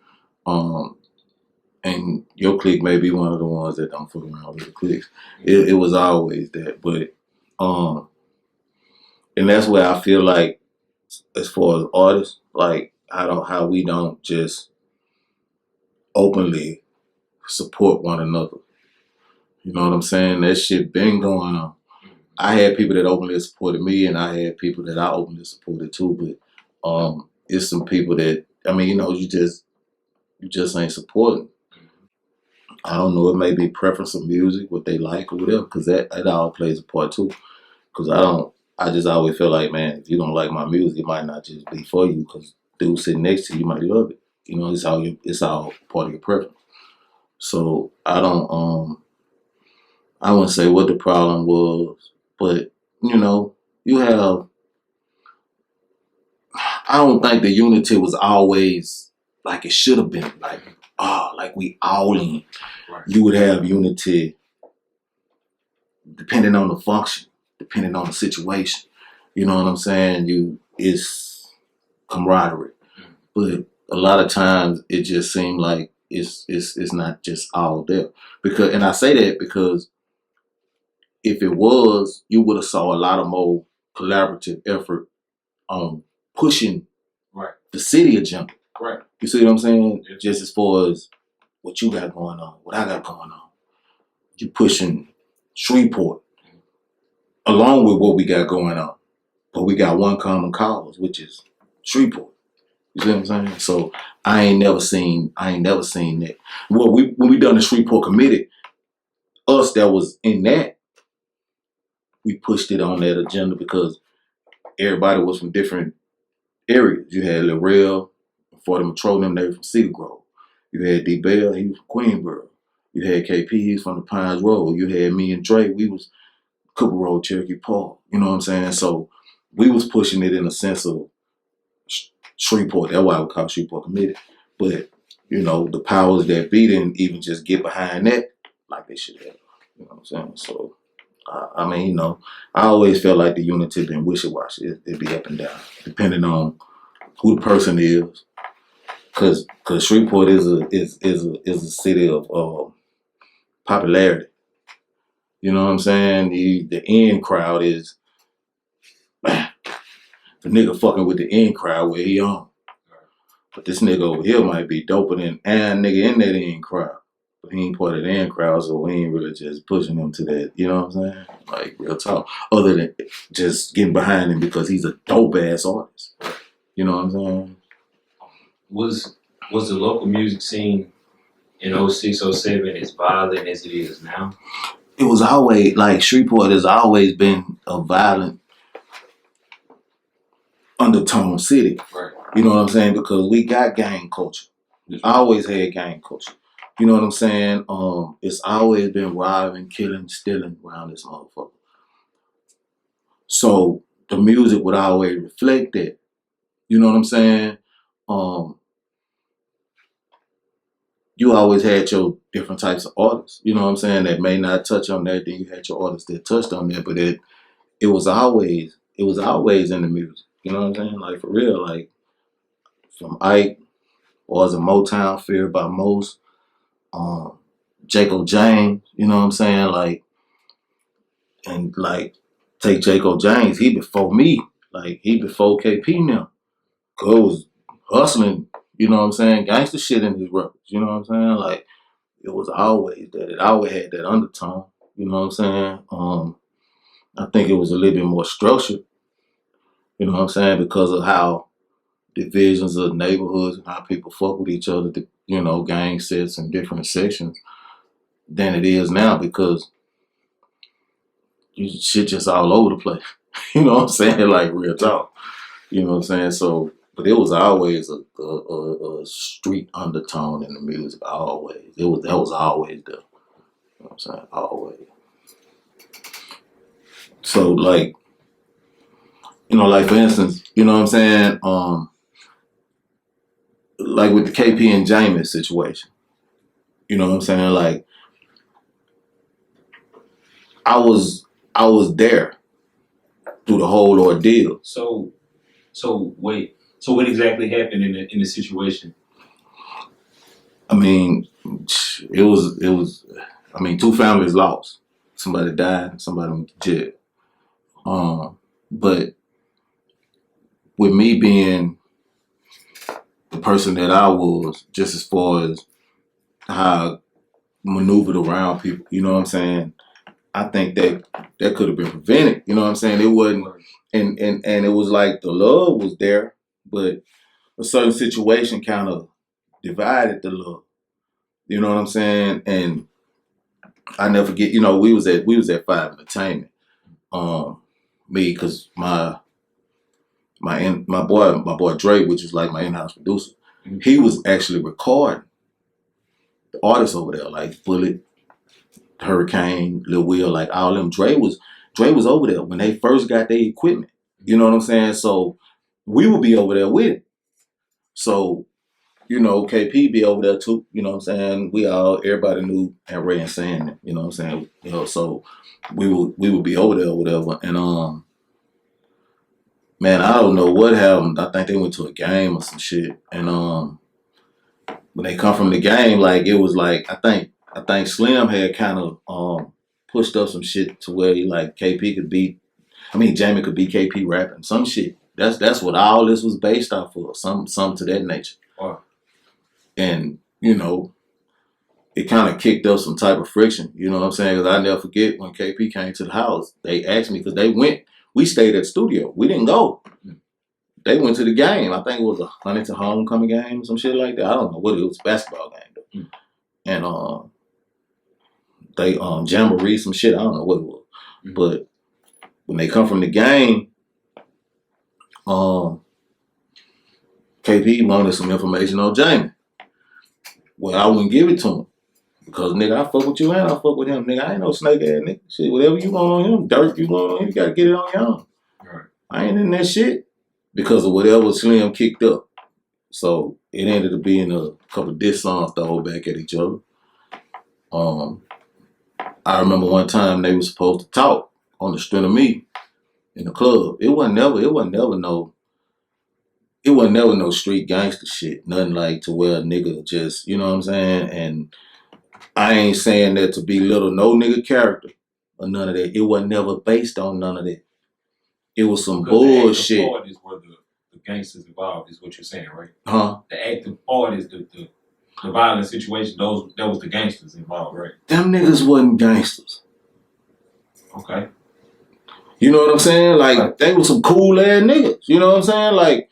And your clique may be one of the ones that don't fuck around with the cliques. It was always that. But and that's where I feel like, as far as artists, like how we don't just openly support one another. You know what I'm saying? That shit been going on. I had people that openly supported me, and I had people that I openly supported too. But it's some people that, I mean, you know, you just ain't supporting. I don't know. It may be preference of music, what they like or whatever, because that all plays a part too. Because I just always feel like, man, if you don't like my music, it might not just be for you. Because dude sitting next to you might love it. You know, it's all part of your preference. So I wouldn't say what the problem was, but you know, you have. I don't think the unity was always like it should have been. Like we all in. Right. You would have unity depending on the function, depending on the situation. You know what I'm saying? It's camaraderie, but a lot of times it just seemed like it's not just all there. And I say that because if it was, you would have saw a lot of more collaborative effort on pushing the city agenda. Right. You see what I'm saying? Yeah. Just as far as what you got going on, what I got going on. You pushing Shreveport along with what we got going on. But we got one common cause, which is Shreveport. You see what I'm saying? So I ain't never seen that. Well, when we done the Shreveport committee, us that was in that, we pushed it on that agenda because everybody was from different areas. You had Lorel, for the Petroleum, they were from Cedar Grove. You had D Bell, he was from Queensboro. You had KP, he was from the Pines Road. You had me and Dre, we was Cooper Road, Cherokee Park. You know what I'm saying? So we was pushing it in a sense of Shreveport. That's why we call Shreveport Committee. But, you know, the powers that be didn't even just get behind that like they should have. You know what I'm saying? So, I mean, you know, I always felt like the unity been wishy-washy. It'd be up and down, depending on who the person is. Cause Shreveport is a city of popularity. You know what I'm saying? The in crowd is the nigga fucking with the in crowd where he on. But this nigga over here might be doper than and nigga in that in crowd. But he ain't part of the in crowd, so we ain't really just pushing him to that. You know what I'm saying? Like real talk. Other than just getting behind him because he's a dope ass artist. You know what I'm saying? Was the local music scene in 06, 07 as violent as it is now? it was always like Shreveport has always been a violent undertone city. Right. You know what I'm saying? Because we got gang culture. We always had gang culture. You know what I'm saying? It's always been robbing, killing, stealing around this motherfucker. So the music would always reflect that. You know what I'm saying? You always had your different types of artists. You know what I'm saying? That may not touch on that. Then you had your artists that touched on that, but it was always in the music. You know what I'm saying? Like for real, like from Ike, or as a Motown, Feared by Most, Jacob James, you know what I'm saying? Like, and like, take Jacob James, he before me. Like, he before KP now. Cause it was hustling, you know what I'm saying? Gangster shit in his records, you know what I'm saying? Like, it was always that. It always had that undertone, you know what I'm saying? I think it was a little bit more structured, you know what I'm saying? Because of how divisions of neighborhoods and how people fuck with each other, you know, gang sets and different sections than it is now because you shit just all over the place. You know what I'm saying? Like real talk. You know what I'm saying? So, but it was always a street undertone in the music. Always. That was always there. You know what I'm saying? Always. So like, you know, like for instance, you know what I'm saying? Like with the KP and Jay-Mee situation. You know what I'm saying? Like I was there through the whole ordeal. So wait. So what exactly happened in the situation? I mean, it was. I mean, two families lost. Somebody died. Somebody went to jail. But with me being the person that I was, just as far as how I maneuvered around people, you know what I'm saying? I think that could have been prevented. You know what I'm saying? It wasn't, and it was like the love was there, but a certain situation kind of divided the love. You know what I'm saying? And I never forget. You know, we was at Five Entertainment. Me, because my boy Dre, which is like my in-house producer, he was actually recording the artists over there, like Bullet, Hurricane, Lil Will, like all them. Dre was over there when they first got their equipment. You know what I'm saying? So we would be over there with it. So, you know, KP be over there too. You know what I'm saying? Everybody knew and Ray and Sand. You know what I'm saying? You know, so we would be over there or whatever. And man, I don't know what happened. I think they went to a game or some shit. And when they come from the game, like it was like I think Slim had kind of pushed up some shit to where like KP could beat. I mean, Jay-Mee could beat KP rapping some shit. That's what all this was based off of. Some to that nature. Wow. And you know, it kind of kicked up some type of friction. You know what I'm saying? Because I never forget when KP came to the house. They asked me because they went. We stayed at the studio. We didn't go. They went to the game. I think it was a Huntington homecoming game, some shit like that. I don't know what it was. A basketball game though. And they jamboree some shit. I don't know what it was. But when they come from the game, KP wanted some information on Jay-Mee. Well, I wouldn't give it to him. Because nigga, I fuck with you and I fuck with him. Nigga, I ain't no snake ass nigga. Shit, whatever you want on him, dirt you want on him, you gotta get it on your own. Right. I ain't in that shit. Because of whatever Slim kicked up. So it ended up being a couple of diss songs thrown back at each other. I remember one time they were supposed to talk on the strength of me in the club. It wasn't never no street gangster shit. Nothing like to where a nigga just, you know what I'm saying? And I ain't saying that to belittle no nigga character or none of that. It was never based on none of that. It was some bullshit. The part is where the gangsters involved, is what you're saying, right? Huh? The active part is the violent situation. That was the gangsters involved, right? Them niggas wasn't gangsters. Okay. You know what I'm saying? Like they were some cool ass niggas. You know what I'm saying? Like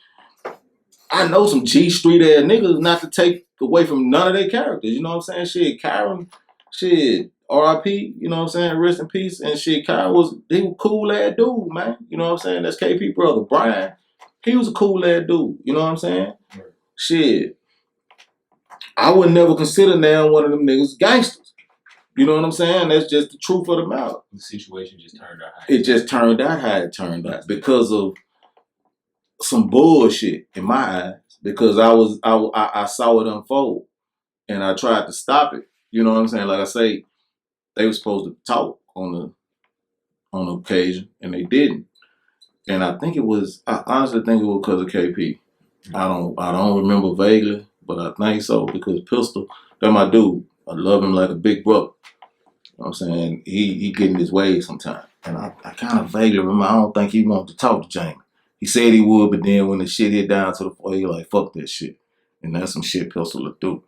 I know some G Street ass niggas, not to take away from none of their characters. You know what I'm saying? Shit, Kyron, shit, R.I.P., you know what I'm saying? Rest in peace. And shit, Kyle was a cool ass dude, man. You know what I'm saying? That's KP brother. Brian, he was a cool ass dude. You know what I'm saying? Right. Shit. I would never consider now one of them niggas gangsters. You know what I'm saying? That's just the truth of the matter. The situation just turned out how it just turned out how it turned out because of some bullshit in my eyes. Because I saw it unfold and I tried to stop it. You know what I'm saying? Like I say, they were supposed to talk on the occasion and they didn't. And I honestly think it was because of KP. I don't remember vaguely, but I think so because Pistol, that's my dude. I love him like a big brother. You know what I'm saying? He getting his way sometimes. And I kind of vaguely remember, I don't think he wanted to talk to Jay-Mee. He said he would, but then when the shit hit down to the floor, he like, fuck that shit. And that's some shit Pistol would do.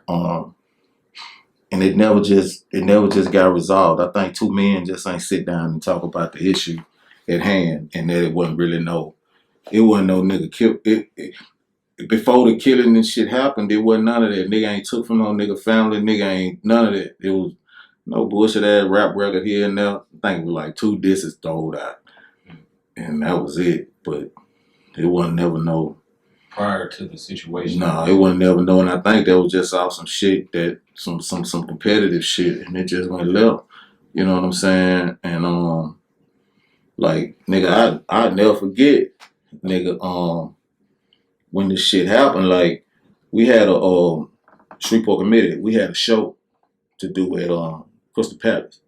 And it never just got resolved. I think two men just ain't sit down and talk about the issue at hand, and that it wasn't no nigga kill it. Before the killing and shit happened, there wasn't none of that. Nigga ain't took from no nigga family, nigga ain't none of that. It was no bullshit ass rap record here and there. I think it was like 2 disses thrown out. And that was it. But it wasn't never no prior to the situation. No, it wasn't never no, and I think that was just off some shit that some competitive shit, and it just went left. You know what I'm saying? And like nigga, I'd never forget, nigga. When this shit happened, like we had a Shreveport committee. We had a show to do at Crystal Palace.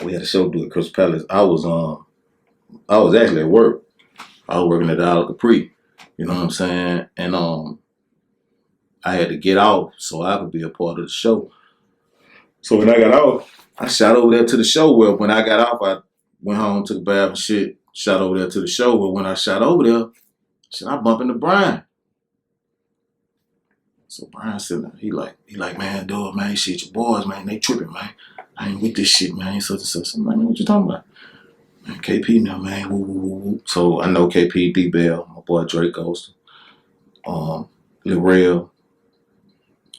We had a show to do at Crystal Palace. I was actually at work. I was working at the Isle of Capri. You know what I'm saying? And I had to get off so I could be a part of the show. So when I got off, I shot over there to the show. Well, when I got off, I went home, took a bath and shit, shot over there to the show. But when I shot over there, shit, I bumped into Brian. So Brian said, he like, man, dude, man, shit, your boys, man, they tripping, man. I ain't with this shit, man. Such and such. I'm like, man, what you talking about? Man, KP now, man. Woo, woo, woo, woo. So I know KP, D-Bell, my boy Drake Ghost, Lil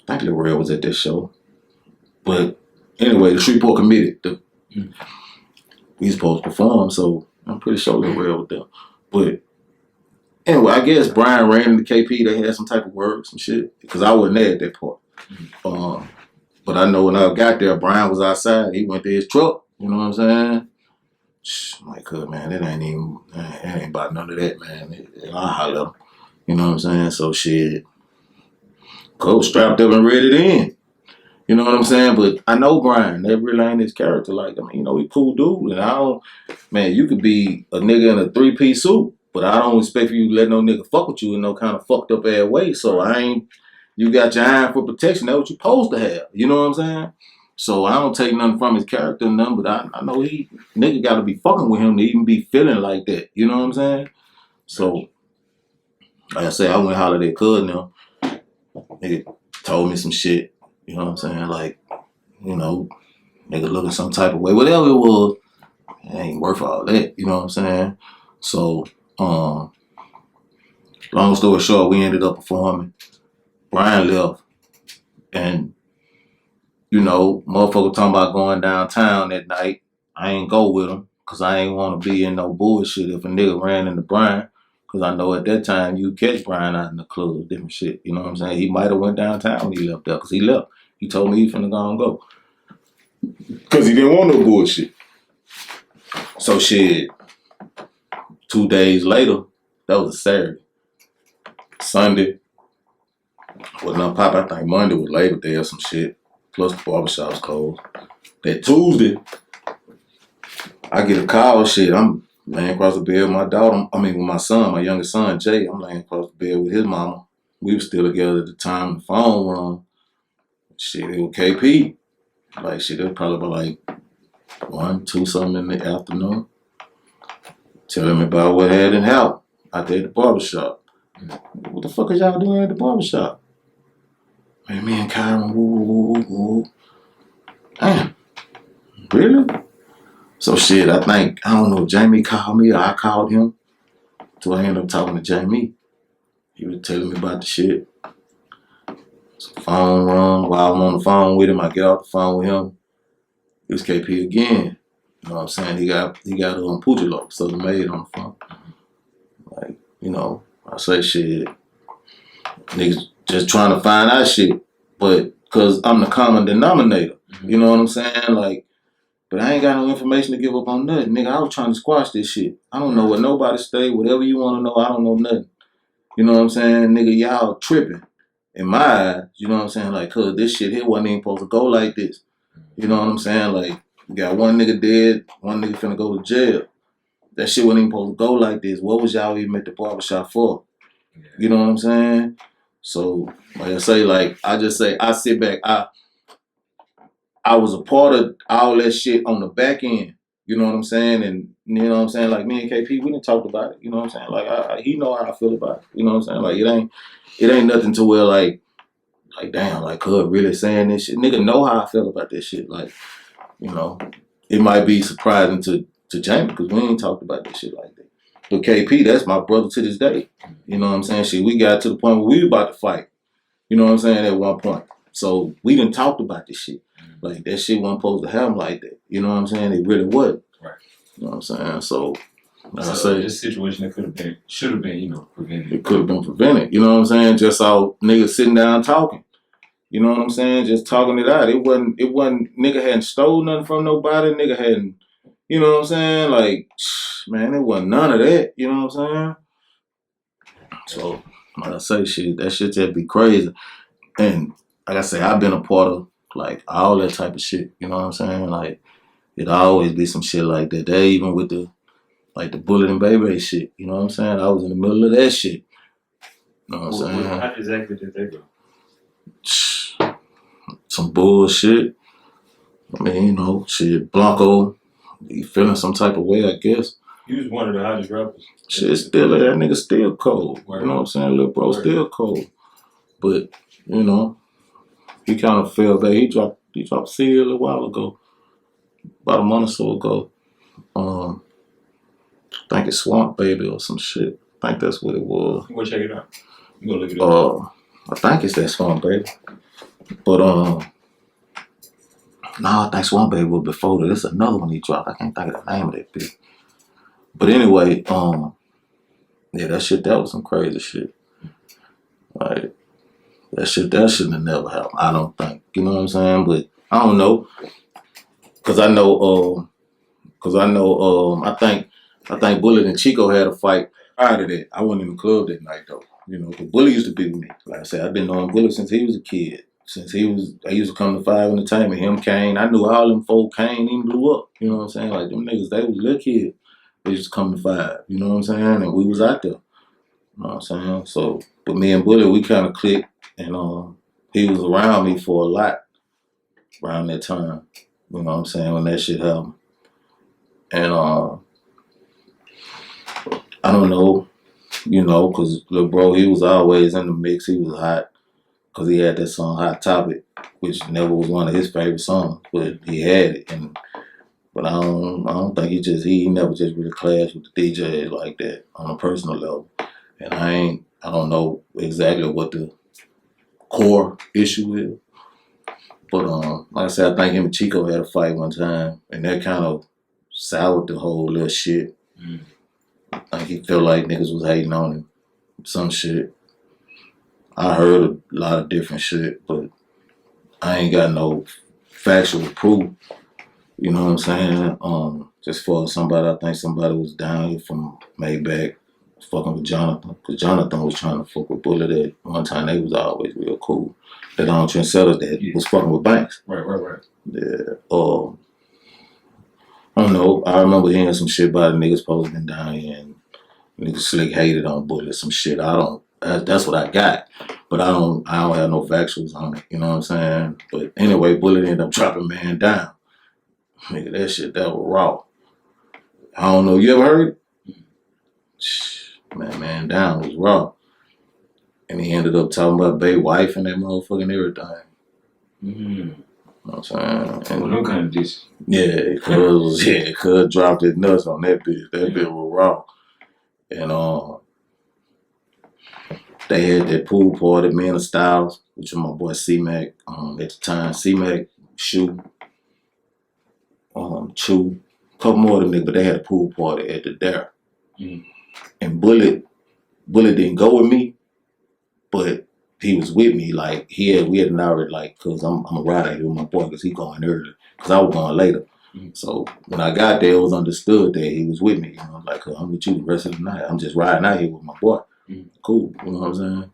I think Lil was at this show. But anyway, the Shreveport committee, we supposed to perform, so I'm pretty sure Lil was there. But anyway, I guess Brian ran into KP. They had some type of words and shit because I wasn't there at that part. But I know when I got there, Brian was outside. He went to his truck. You know what I'm saying? I'm like, man, it ain't about none of that, man. I'll holler at him. You know what I'm saying? So shit, Cole strapped up and ready to end. You know what I'm saying? But I know Brian. That really ain't his character. Like, I mean, you know, he a cool dude. And man, you could be a nigga in a 3-piece suit, but I don't expect you to let no nigga fuck with you in no kind of fucked up ass way. So you got your iron for protection. That's what you supposed to have. You know what I'm saying? So I don't take nothing from his character or nothing, but I know nigga got to be fucking with him to even be feeling like that. You know what I'm saying? So, like I said, I went hollered at Cuz now. Nigga told me some shit. You know what I'm saying? Like, you know, nigga looking some type of way. Whatever it was, it ain't worth all that. You know what I'm saying? So, long story short, we ended up performing. Brian left. And, you know, motherfucker talking about going downtown that night. I ain't go with him because I ain't want to be in no bullshit if a nigga ran into Brian. Because I know at that time you catch Brian out in the club, different shit. You know what I'm saying? He might have went downtown when he left there because he left. He told me he finna go and go. Because he didn't want no bullshit. So shit, 2 days later, that was a Saturday. Sunday, wasn't no pop. I think Monday was Labor Day or some shit. Plus the barbershop's closed. That Tuesday, I get a call, shit. I'm laying across the bed with with my son, my youngest son, Jay. I'm laying across the bed with his mama. We were still together at the time. The phone rung. Shit, it was KP. Like, shit, it was probably like 1, 2 something in the afternoon. Telling me about what had happened out there at the barbershop. What the fuck is y'all doing at the barbershop? Man, me and Kyron, woo. Damn. Really? So shit, I don't know, Jay-Mee called me or I called him. So I ended up talking to Jay-Mee. He was telling me about the shit. Phone rung. While I'm on the phone with him, I get off the phone with him. It's KP again. You know what I'm saying? He got Pujalo, Southern Maid on the phone. Like, you know, I say shit. Niggas just trying to find out shit. But cause I'm the common denominator. You know what I'm saying? Like, but I ain't got no information to give up on nothing. Nigga, I was trying to squash this shit. I don't know where nobody stay. Whatever you want to know, I don't know nothing. You know what I'm saying? Nigga, y'all tripping. In my eyes, you know what I'm saying? Like, cause this shit here wasn't even supposed to go like this. You know what I'm saying? Like, you got one nigga dead, one nigga finna go to jail. That shit wasn't even supposed to go like this. What was y'all even at the barbershop for? You know what I'm saying? So, like I say, like, I just say, I sit back, I was a part of all that shit on the back end. You know what I'm saying? And you know what I'm saying? Like me and KP, we didn't talk about it. You know what I'm saying? Like he know how I feel about it. You know what I'm saying? Like it ain't nothing to where like damn, like Cub really saying this shit. Nigga know how I feel about this shit. Like, you know, it might be surprising to Jay-Mee because we ain't talked about this shit like that. But KP, that's my brother to this day. You know what I'm saying? Shit, we got to the point where we about to fight. You know what I'm saying? At one point. So we done talked about this shit. Like that shit wasn't supposed to happen like that. You know what I'm saying? It really wasn't. Right. You know what I'm saying? So I So say this situation that should have been, you know, prevented. it could have been prevented. You know what I'm saying? Just all niggas sitting down talking. You know what I'm saying? Just talking it out. It wasn't nigga hadn't stole nothing from nobody. Nigga hadn't, you know what I'm saying? Like, man, it wasn't none of that. You know what I'm saying? So like I say, shit, that shit just be crazy. And like I say, I've been a part of like all that type of shit. You know what I'm saying? Like it always be some shit like that. They even with the like the Bullet and Baby shit. You know what I'm saying? I was in the middle of that shit. You know what I'm saying? How exactly did they go? Some bullshit. I mean, you know, shit. Blanco, he feeling some type of way, I guess. He was one of the hottest rappers. Shit, still that nigga still cold. Word. You know what I'm saying? Lil bro still cold. But you know, he kind of fell back. He dropped a CD a little while ago, about a month or so ago. I think it's Swamp Baby or some shit. I think that's what it was. Go check it out. You go look it up. I think it's that Swamp Baby. But no, I think Swamp Baby was before that. There's another one he dropped. I can't think of the name of that bitch. But anyway, yeah, that was some crazy shit. Like that shouldn't have never happened. I don't think. You know what I'm saying? But I don't know. Cause I know I think Bullet and Chico had a fight prior to that. I wasn't in the club that night though. You know, 'cause Bullet used to be with me. Like I said, I've been knowing Bullet since he was a kid. I used to come to Five Entertainment. Him, Kane. I knew all them folk Kane even blew up. You know what I'm saying? Like them niggas, they was little kids. They used to come to Five. You know what I'm saying? And we was out there. You know what I'm saying? So, but me and Bullet, we kind of clicked, and he was around me for a lot around that time. You know what I'm saying? When that shit happened. And I don't know, you know, because Lil Bro, he was always in the mix. He was hot because he had that song Hot Topic, which never was one of his favorite songs, but he had it. But I don't think he never just really clashed with the DJs like that on a personal level. And I don't know exactly what the core issue is. But like I said, I think him and Chico had a fight one time, and that kind of soured the whole little shit. I think he felt like niggas was hating on him. Some shit. I heard a lot of different shit, but I ain't got no factual proof. You know what I'm saying? Just for somebody, I think somebody was down here from Maybach fucking with Jonathan. Because Jonathan was trying to fuck with Bullet at one time. They was always real cool. That on Trendsetters that was fucking with Banks. Right. Yeah. I don't know. I remember hearing some shit about the niggas posting down here and niggas slick hated on Bullet, some shit. That's what I got. But I don't have no factuals on it. You know what I'm saying? But anyway, Bullet ended up dropping Man Down. Nigga, that was raw. I don't know. You ever heard it? Man Down was raw. And he ended up talking about Bae wife and that motherfucking everything. You know what I'm saying? And no kind of dish. Yeah, cuz dropped his nuts on that bitch. That bitch was raw. And They had that pool party, Man of Styles, which was my boy C-Mac. At the time, C-Mac, Shoe, Chew, a couple more of them niggas, but they had a pool party at the Dare. Mm. And Bullet didn't go with me, but he was with me. Like we had an hour, like, cause I'm a ride out here with my boy, cause he going early, cause I was going later. Mm. So when I got there, it was understood that he was with me. You know, like, I'm with you the rest of the night. I'm just riding out here with my boy. Mm. Cool, you know what I'm saying?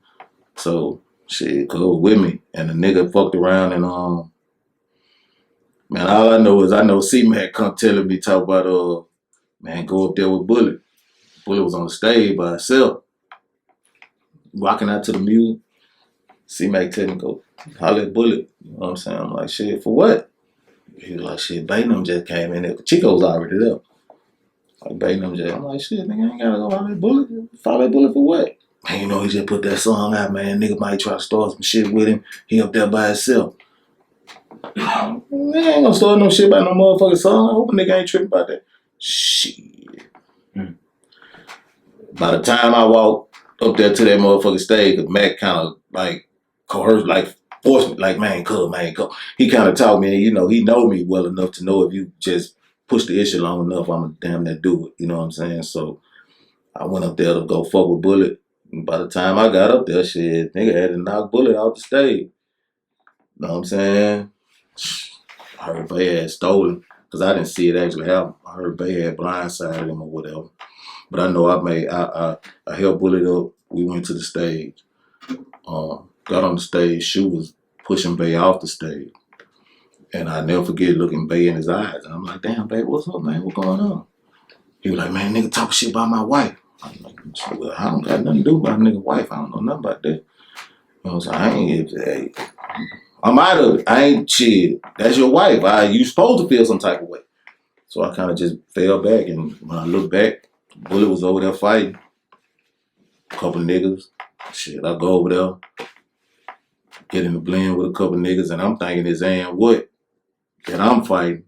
So shit, cool with me. And the nigga fucked around and man, all I know is I know C-Mac come telling me, talk about man, go up there with Bullet. Bullet was on the stage by himself, rocking out to the music. C-Mac tell me go holler at Bullet. You know what I'm saying? I'm like, shit, for what? He was like, shit, Bainham just came in there. Chico was already there. Like Bainham just, I'm like, shit, nigga, I ain't gotta go holler at Bullet. Follow at Bullet for what? Man, you know, he just put that song out, man. Nigga might try to start some shit with him. He up there by himself. Man, I ain't gonna start no shit about no motherfucking song. I hope a nigga ain't tripping about that. Shit. Mm. By the time I walked up there to that motherfucking stage, cause Mac kind of like coerced, like forced me, like, man, come. He kind of taught me, you know, he know me well enough to know if you just push the issue long enough, I'm gonna damn near do it. You know what I'm saying? So I went up there to go fuck with Bullet. And by the time I got up there, shit, nigga had to knock Bullet off the stage. Know what I'm saying? I heard Bay had stolen, because I didn't see it actually happen. I heard Bay had blindsided him or whatever. But I know I helped Bullet up. We went to the stage. Got on the stage. Shoe was pushing Bay off the stage. And I never forget looking Bay in his eyes. And I'm like, damn, Bay, what's up, man? What going on? He was like, man, nigga talk shit about my wife. I'm like, well, I don't got nothing to do about a nigga wife. I don't know nothing about that. You know what I'm saying? I'm out of it. I ain't shit. That's your wife. You supposed to feel some type of way. So I kind of just fell back. And when I look back, Bullet was over there fighting. A couple niggas. Shit, I go over there, get in the blend with a couple niggas, and I'm thinking it's what that I'm fighting.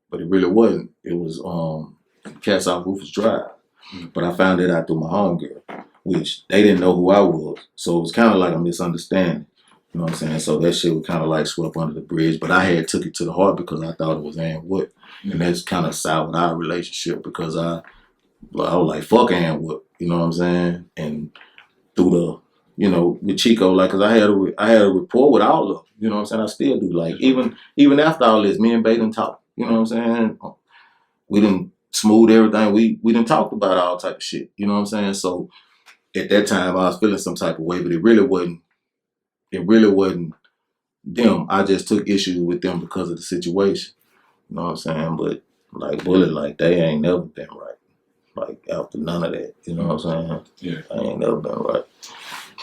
But it really wasn't. It was Cats Off Rufus Drive. But I found it out through my homegirl, which they didn't know who I was. So it was kind of like a misunderstanding. You know what I'm saying? So that shit was kind of like swept under the bridge. But I had took it to the heart because I thought it was Wood. And that's kind of soured our relationship because I was like, fuck Wood. You know what I'm saying? And through the, you know, with Chico, like, cause I had a rapport with all of them. You know what I'm saying? I still do. Like, even after all this, me and Baden talk. You know what I'm saying? We didn't smooth everything. We didn't talk about all type of shit. You know what I'm saying? So at that time, I was feeling some type of way, but it really wasn't them. I just took issues with them because of the situation. You know what I'm saying? But like Bullet, like they ain't never been right. Like after none of that. You know what I'm saying? Yeah. I ain't never been right.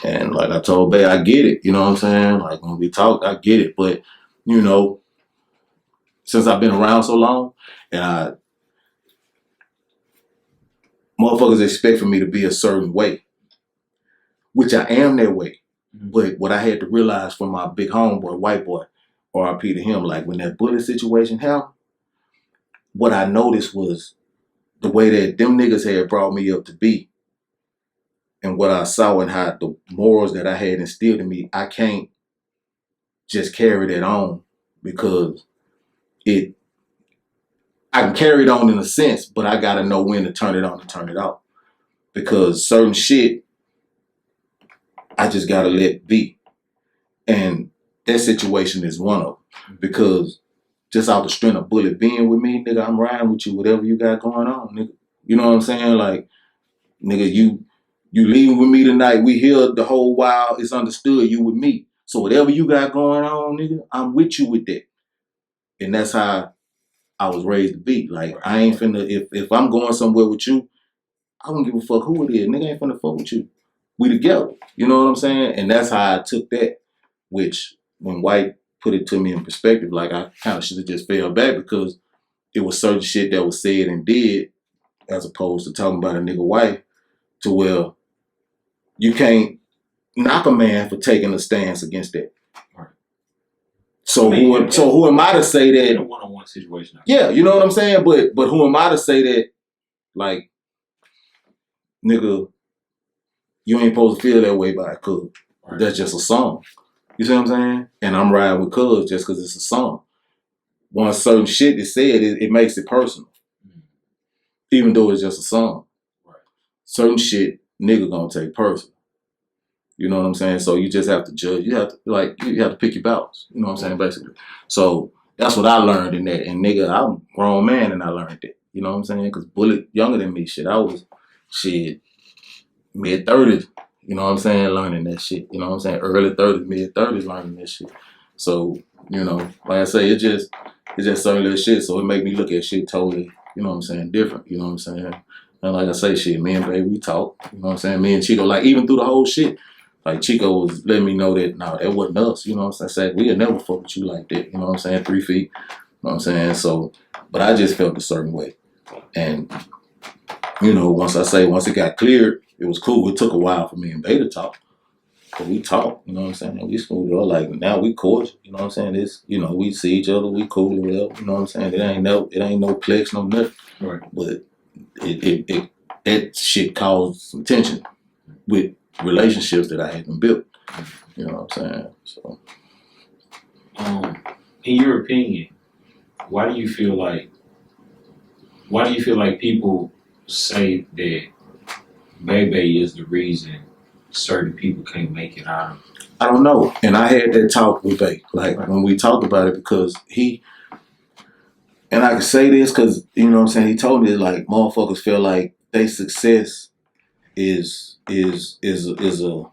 And like I told Bay, I get it. You know what I'm saying? Like when we talked, I get it. But, you know, since I've been around so long and motherfuckers expect for me to be a certain way, which I am that way. Mm-hmm. But what I had to realize from my big homeboy, white boy, RIP to him, like when that Bullet situation happened, what I noticed was the way that them niggas had brought me up to be and what I saw and how the morals that I had instilled in me, I can't just carry that on because I can carry it on in a sense, but I gotta know when to turn it on and turn it off. Because certain shit, I just gotta let be. And that situation is one of them. Because just out the strength of Bullet being with me, nigga, I'm riding with you, whatever you got going on, nigga. You know what I'm saying? Like, nigga, you leaving with me tonight, we here the whole while, it's understood you with me. So whatever you got going on, nigga, I'm with you with that. And that's how I was raised to be. Like, I ain't finna, if I'm going somewhere with you, I don't give a fuck who it is. Nigga ain't finna fuck with you. We together. You know what I'm saying? And that's how I took that, which when White put it to me in perspective, like I kind of should have just fell back because it was certain shit that was said and did as opposed to talking about a nigga wife to where you can't knock a man for taking a stance against that. Right. So who am I to say that? In a one-on-one situation. Yeah, you know what I'm saying? But who am I to say that, like, nigga, you ain't supposed to feel that way by Cuz. Right. That's just a song. You see what I'm saying? And I'm riding with Cuz just because it's a song. Once certain shit is said, it makes it personal. Even though it's just a song. Right. Certain shit, nigga gonna take personal. You know what I'm saying? So you just have to judge. You have to pick your battles. You know what I'm saying, basically. So that's what I learned in that. And nigga, I'm a grown man and I learned that. You know what I'm saying? Because Bullet younger than me, shit. I was mid-30s. You know what I'm saying? Learning that shit. You know what I'm saying? Early 30s, mid-30s learning that shit. So, you know, like I say, it's just certain little shit. So it make me look at shit totally, you know what I'm saying, different. You know what I'm saying? And like I say, shit, me and Baby, we talk. You know what I'm saying? Me and Chico, like even through the whole shit, like Chico was letting me know that, no, that wasn't us. You know what I'm saying? We'd never fuck with you like that. You know what I'm saying? 3 feet. You know what I'm saying? So, but I just felt a certain way. And, you know, once it got cleared, it was cool. It took a while for me and Bay to talk. But we talk, you know what I'm saying? We smoothed it up. Like now we cordial, you know what I'm saying? It's, you know, we see each other, we cool or whatever, you know what I'm saying? It ain't no plex, no nothing. Right. But that shit caused some tension with relationships that I hadn't built. You know what I'm saying? So in your opinion, why do you feel like people say that Bebe is the reason certain people can't make it out of it? I don't know. And I had that talk with Bay. Like right. When we talked about it, because and I can say this because, you know what I'm saying, he told me that like motherfuckers feel like their success is a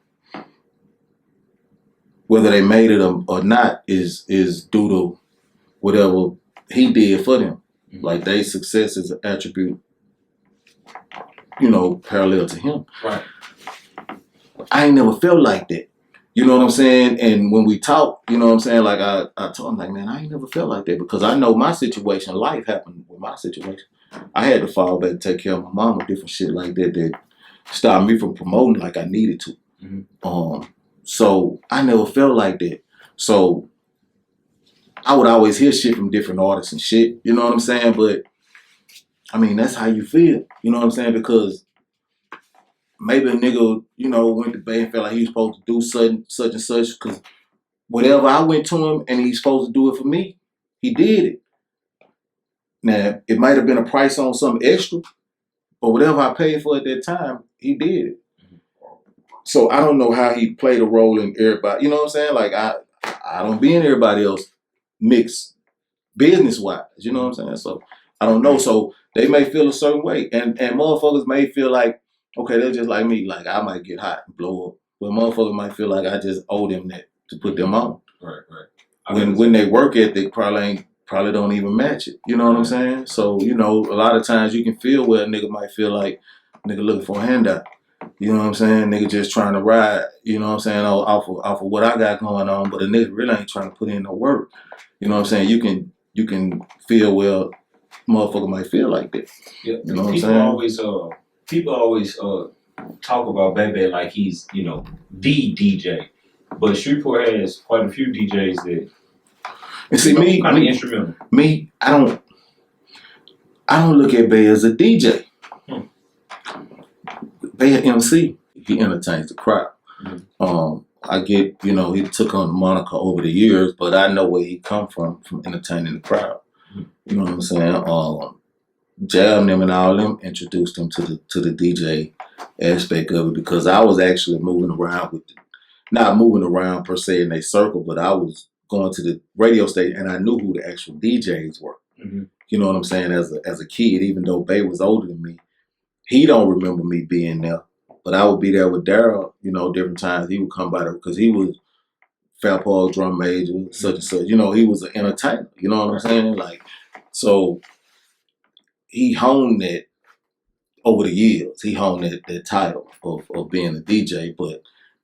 whether they made it or not is due to whatever he did for them. Mm-hmm. Like their success is an attribute, you know, parallel to him. Right. I ain't never felt like that. You know what I'm saying? And when we talk, you know what I'm saying? Like I told him, like, man, I ain't never felt like that because I know my situation, life happened with my situation. I had to fall back and take care of my mom with different shit like that stopped me from promoting like I needed to. Mm-hmm. So I never felt like that. So I would always hear shit from different artists and shit. You know what I'm saying? But I mean, that's how you feel. You know what I'm saying? Because maybe a nigga, you know, went to Bay and felt like he was supposed to do such and such because whatever I went to him and he's supposed to do it for me, he did it. Now, it might have been a price on something extra, but whatever I paid for at that time, he did it. So I don't know how he played a role in everybody. You know what I'm saying? Like I don't be in everybody else mix business-wise. You know what I'm saying? So I don't know. So they may feel a certain way. And motherfuckers may feel like, okay, they're just like me. Like I might get hot and blow up. But motherfuckers might feel like I just owe them that to put them on. Right. When they work ethic probably don't even match it. You know what I'm saying? So, you know, a lot of times you can feel where a nigga might feel like a nigga looking for a handout. You know what I'm saying? Nigga just trying to ride, you know what I'm saying, off of what I got going on, but a nigga really ain't trying to put in no work. You know what I'm saying? You can feel well, motherfucker might feel like that. Yeah, you know what I'm saying? People always talk about Bebe like he's, you know, the DJ. But Shreveport has quite a few DJs that kind of instrumental. Me, I don't look at Bay as a DJ. Bay an MC. He entertains the crowd. Mm-hmm. I get, you know, he took on the moniker over the years, but I know where he come from entertaining the crowd. Mm-hmm. You know what I'm saying? Jam them and all them introduced him to the DJ aspect of it because I was actually moving around not moving around per se in a circle, but I was going to the radio station and I knew who the actual DJs were. Mm-hmm. You know what I'm saying? As a kid, even though Bay was older than me, he don't remember me being there. But I would be there with Daryl, you know, different times. He would come by there because he was Fat Paul drum major, such and such. You know, he was an entertainer. You know what I'm saying? Like, so he honed that over the years. He honed that title of being a DJ, but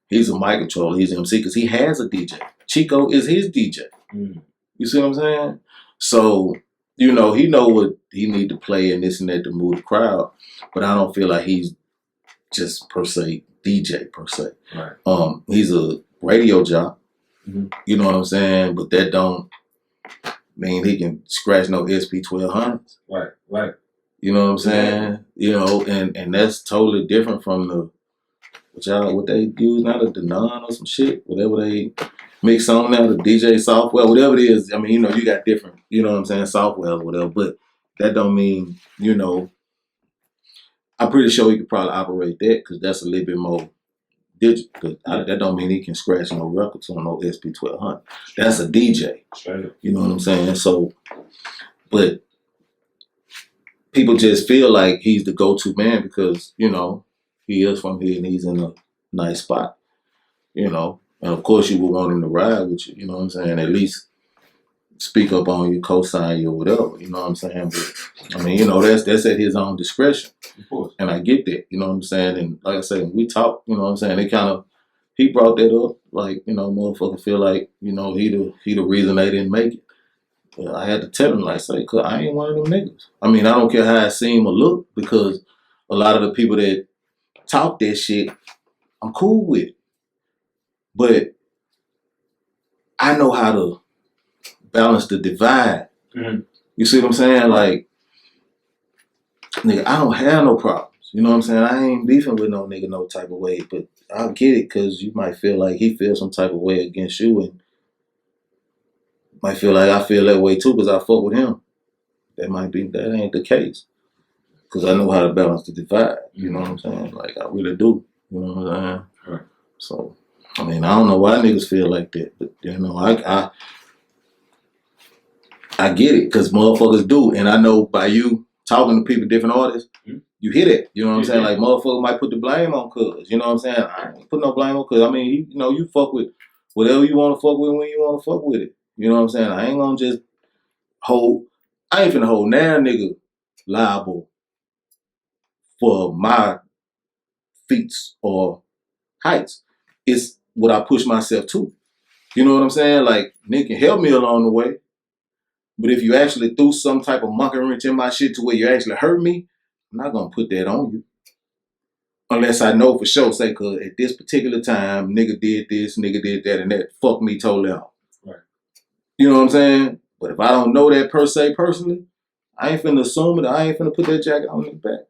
he's a mic controller, he's an MC because he has a DJ. Chico is his DJ. Mm. You see what I'm saying? So, you know, he know what he need to play and this and that to move the crowd, but I don't feel like he's just per se DJ per se. Right. He's a radio jock. Mm-hmm. You know what I'm saying? But that don't mean he can scratch no SP 1200s. Right. You know what I'm saying? Yeah. You know, and that's totally different from what they use now, the Denon or some shit, whatever they mix on now, the DJ software, whatever it is. I mean, you got different, software or whatever, but that don't mean, I'm pretty sure he could probably operate that because that's a little bit more digital. That don't mean he can scratch no records on no SP1200. That's a DJ. Straight up. You know what I'm saying? So, but people just feel like he's the go-to man because, he is from here and he's in a nice spot, And of course you would want him to ride with you, you know what I'm saying? At least speak up on you, co-sign you or whatever, you know what I'm saying? But I mean, that's at his own discretion. Of course. And I get that, you know what I'm saying? And like I said, when we talk, you know what I'm saying, he brought that up, like, motherfucker feel like, he the reason they didn't make it. But I had to tell him, like, say, cause I ain't one of them niggas. I mean, I don't care how I seem or look, because a lot of the people that talk that shit, I'm cool with. But I know how to balance the divide. Mm-hmm. You see what I'm saying? Like, nigga, I don't have no problems. You know what I'm saying? I ain't beefing with no nigga no type of way, but I'll get it because you might feel like he feels some type of way against you and might feel like I feel that way too because I fuck with him. That ain't the case. Because I know how to balance the divide. You know what I'm saying? Like, I really do. You know what I'm saying? Right. So, I mean, I don't know why niggas feel like that, but, I get it because motherfuckers do. And I know by you talking to people, different artists, you hear that. You know what I'm saying? Like, motherfuckers might put the blame on Cuz. You know what I'm saying? I ain't put no blame on Cuz. I mean, you fuck with whatever you want to fuck with when you want to fuck with it. You know what I'm saying? I ain't gonna just I ain't finna hold now nigga liable for my feats or heights. It's what I push myself to. You know what I'm saying? Like, nigga can help me along the way. But if you actually threw some type of monkey wrench in my shit to where you actually hurt me, I'm not gonna put that on you. Unless I know for sure, say, cause at this particular time, nigga did this, nigga did that, and that fucked me totally off. Right. You know what I'm saying? But if I don't know that per se personally, I ain't finna assume it. I ain't finna put that jacket on his back.